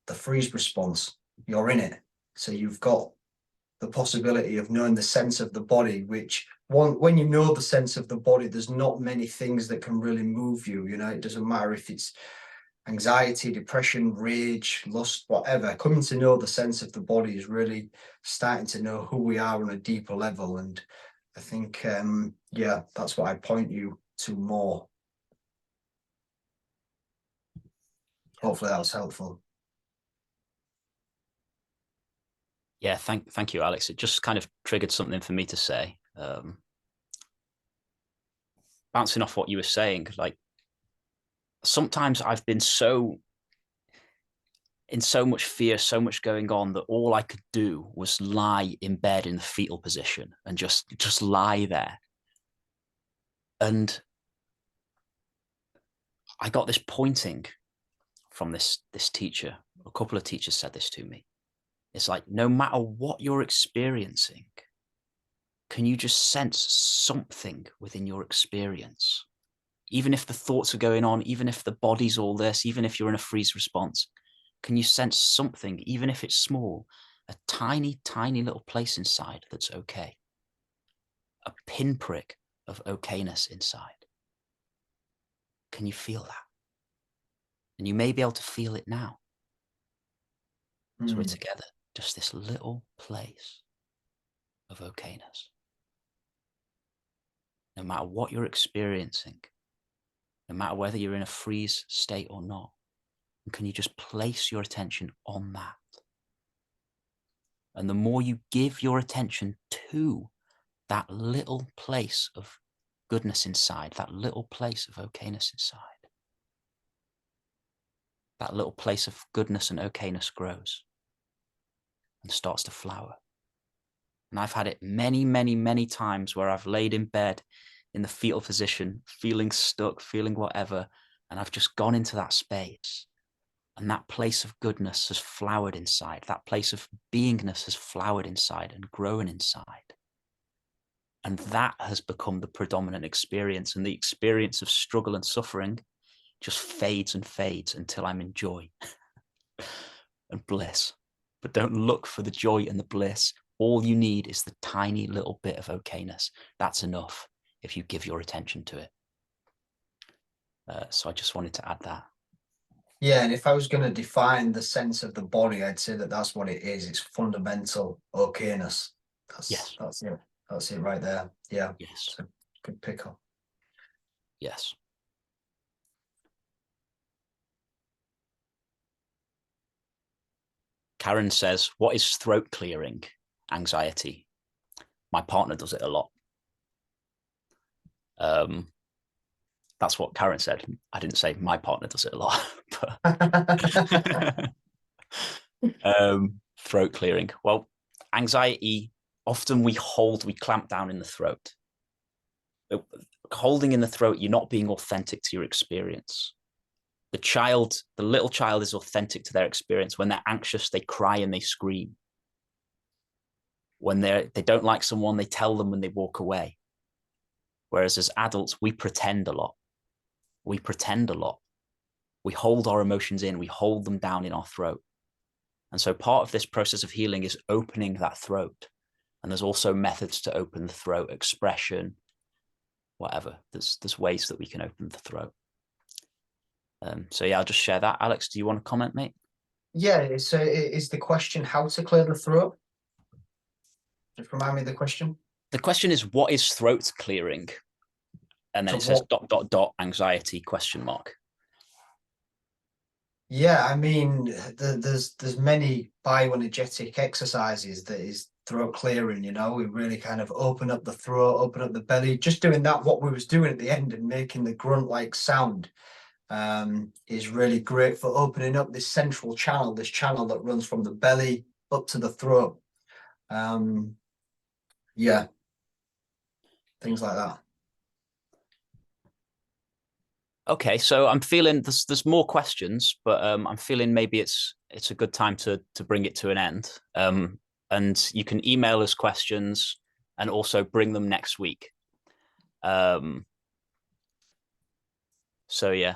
the freeze response, you're in it. So you've got the possibility of knowing the sense of the body, which when you know the sense of the body, there's not many things that can really move you. You know, it doesn't matter if it's anxiety, depression, rage, lust, whatever. Coming to know the sense of the body is really starting to know who we are on a deeper level. And I think, yeah, that's what I point you to more. Hopefully that was helpful. Yeah, thank you, Alex. It just kind of triggered something for me to say. Bouncing off what you were saying, like sometimes I've been in so much fear, so much going on, that all I could do was lie in bed in the fetal position and just lie there. And I got this pointing from this teacher. A couple of teachers said this to me. It's like, no matter what you're experiencing, can you just sense something within your experience? Even if the thoughts are going on, even if the body's all this, even if you're in a freeze response, can you sense something, even if it's small, a tiny, tiny little place inside that's okay? A pinprick of okayness inside. Can you feel that? And you may be able to feel it now. So we're together, just this little place of okayness. No matter what you're experiencing, no matter whether you're in a freeze state or not, and can you just place your attention on that? And the more you give your attention to that little place of goodness inside, that little place of okayness inside, that little place of goodness and okayness grows and starts to flower. And I've had it many, many, many times where I've laid in bed in the fetal position, feeling stuck, feeling whatever, and I've just gone into that space. And that place of goodness has flowered inside. That place of beingness has flowered inside and grown inside. And that has become the predominant experience. And the experience of struggle and suffering just fades and fades until I'm in joy and bliss. But don't look for the joy and the bliss. All you need is the tiny little bit of okayness. That's enough if you give your attention to it. So I just wanted to add that. Yeah, and if I was going to define the sense of the body, I'd say that that's what it is. It's fundamental okayness. Yes. That's it. That's it right there. Yeah. Yes. It's a good pick up. Yes. Karen says, what is throat clearing anxiety? My partner does it a lot. That's what Karen said. I didn't say my partner does it a lot. But throat clearing. Well, anxiety, often we clamp down in the throat. Holding in the throat, you're not being authentic to your experience. The little child is authentic to their experience. When they're anxious, they cry and they scream. When they don't like someone, they tell them when they walk away. Whereas as adults, we pretend a lot. We pretend a lot. We hold our emotions in, we hold them down in our throat. And so part of this process of healing is opening that throat. And there's also methods to open the throat, expression, whatever. There's ways that we can open the throat. So yeah, I'll just share that. Alex, do you want to comment, mate? Yeah, so is the question how to clear the throat? Just remind me of the question. The question is, what is throat clearing? And then it says ... anxiety ? Yeah, I mean, there's many bioenergetic exercises that is throat clearing, you know, we really kind of open up the throat, open up the belly, just doing that, what we was doing at the end and making the grunt-like sound is really great for opening up this central channel, this channel that runs from the belly up to the throat. Yeah, things like that. Okay, so I'm feeling there's more questions, but I'm feeling maybe it's a good time to bring it to an end. And you can email us questions and also bring them next week. So yeah,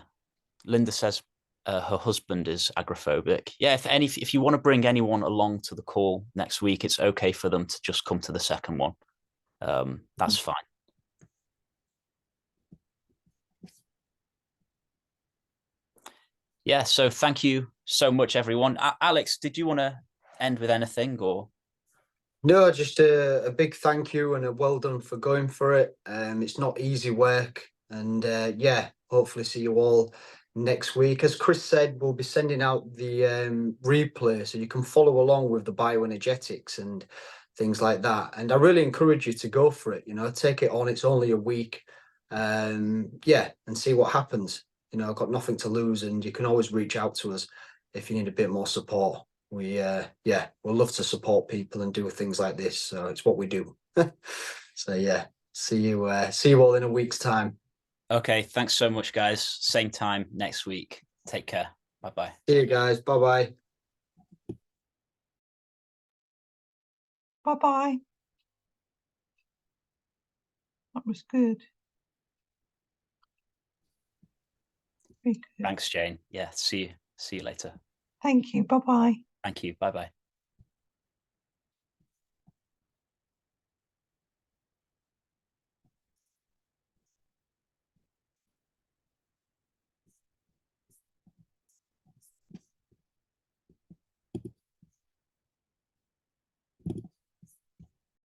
Linda says her husband is agoraphobic. Yeah, if you want to bring anyone along to the call next week, it's okay for them to just come to the second one. That's fine. Yeah, so thank you so much, everyone. Alex, did you want to end with anything or? No, just a big thank you and a well done for going for it. It's not easy work, and yeah, hopefully see you all next week. As Chris said, we'll be sending out the replay so you can follow along with the bioenergetics and things like that. And I really encourage you to go for it. You know, take it on. It's only a week. Yeah, and see what happens. You know, I've got nothing to lose, and you can always reach out to us if you need a bit more support. We yeah, we'll love to support people and do things like this, so it's what we do. So yeah, see you all in a week's time. Okay, thanks so much, guys. Same time next week. Take care. Bye-bye. See you guys. Bye-bye. Bye-bye. That was good. Very good. Thanks, Jane. Yeah, see you later. Thank you. Bye-bye. Thank you. Bye-bye.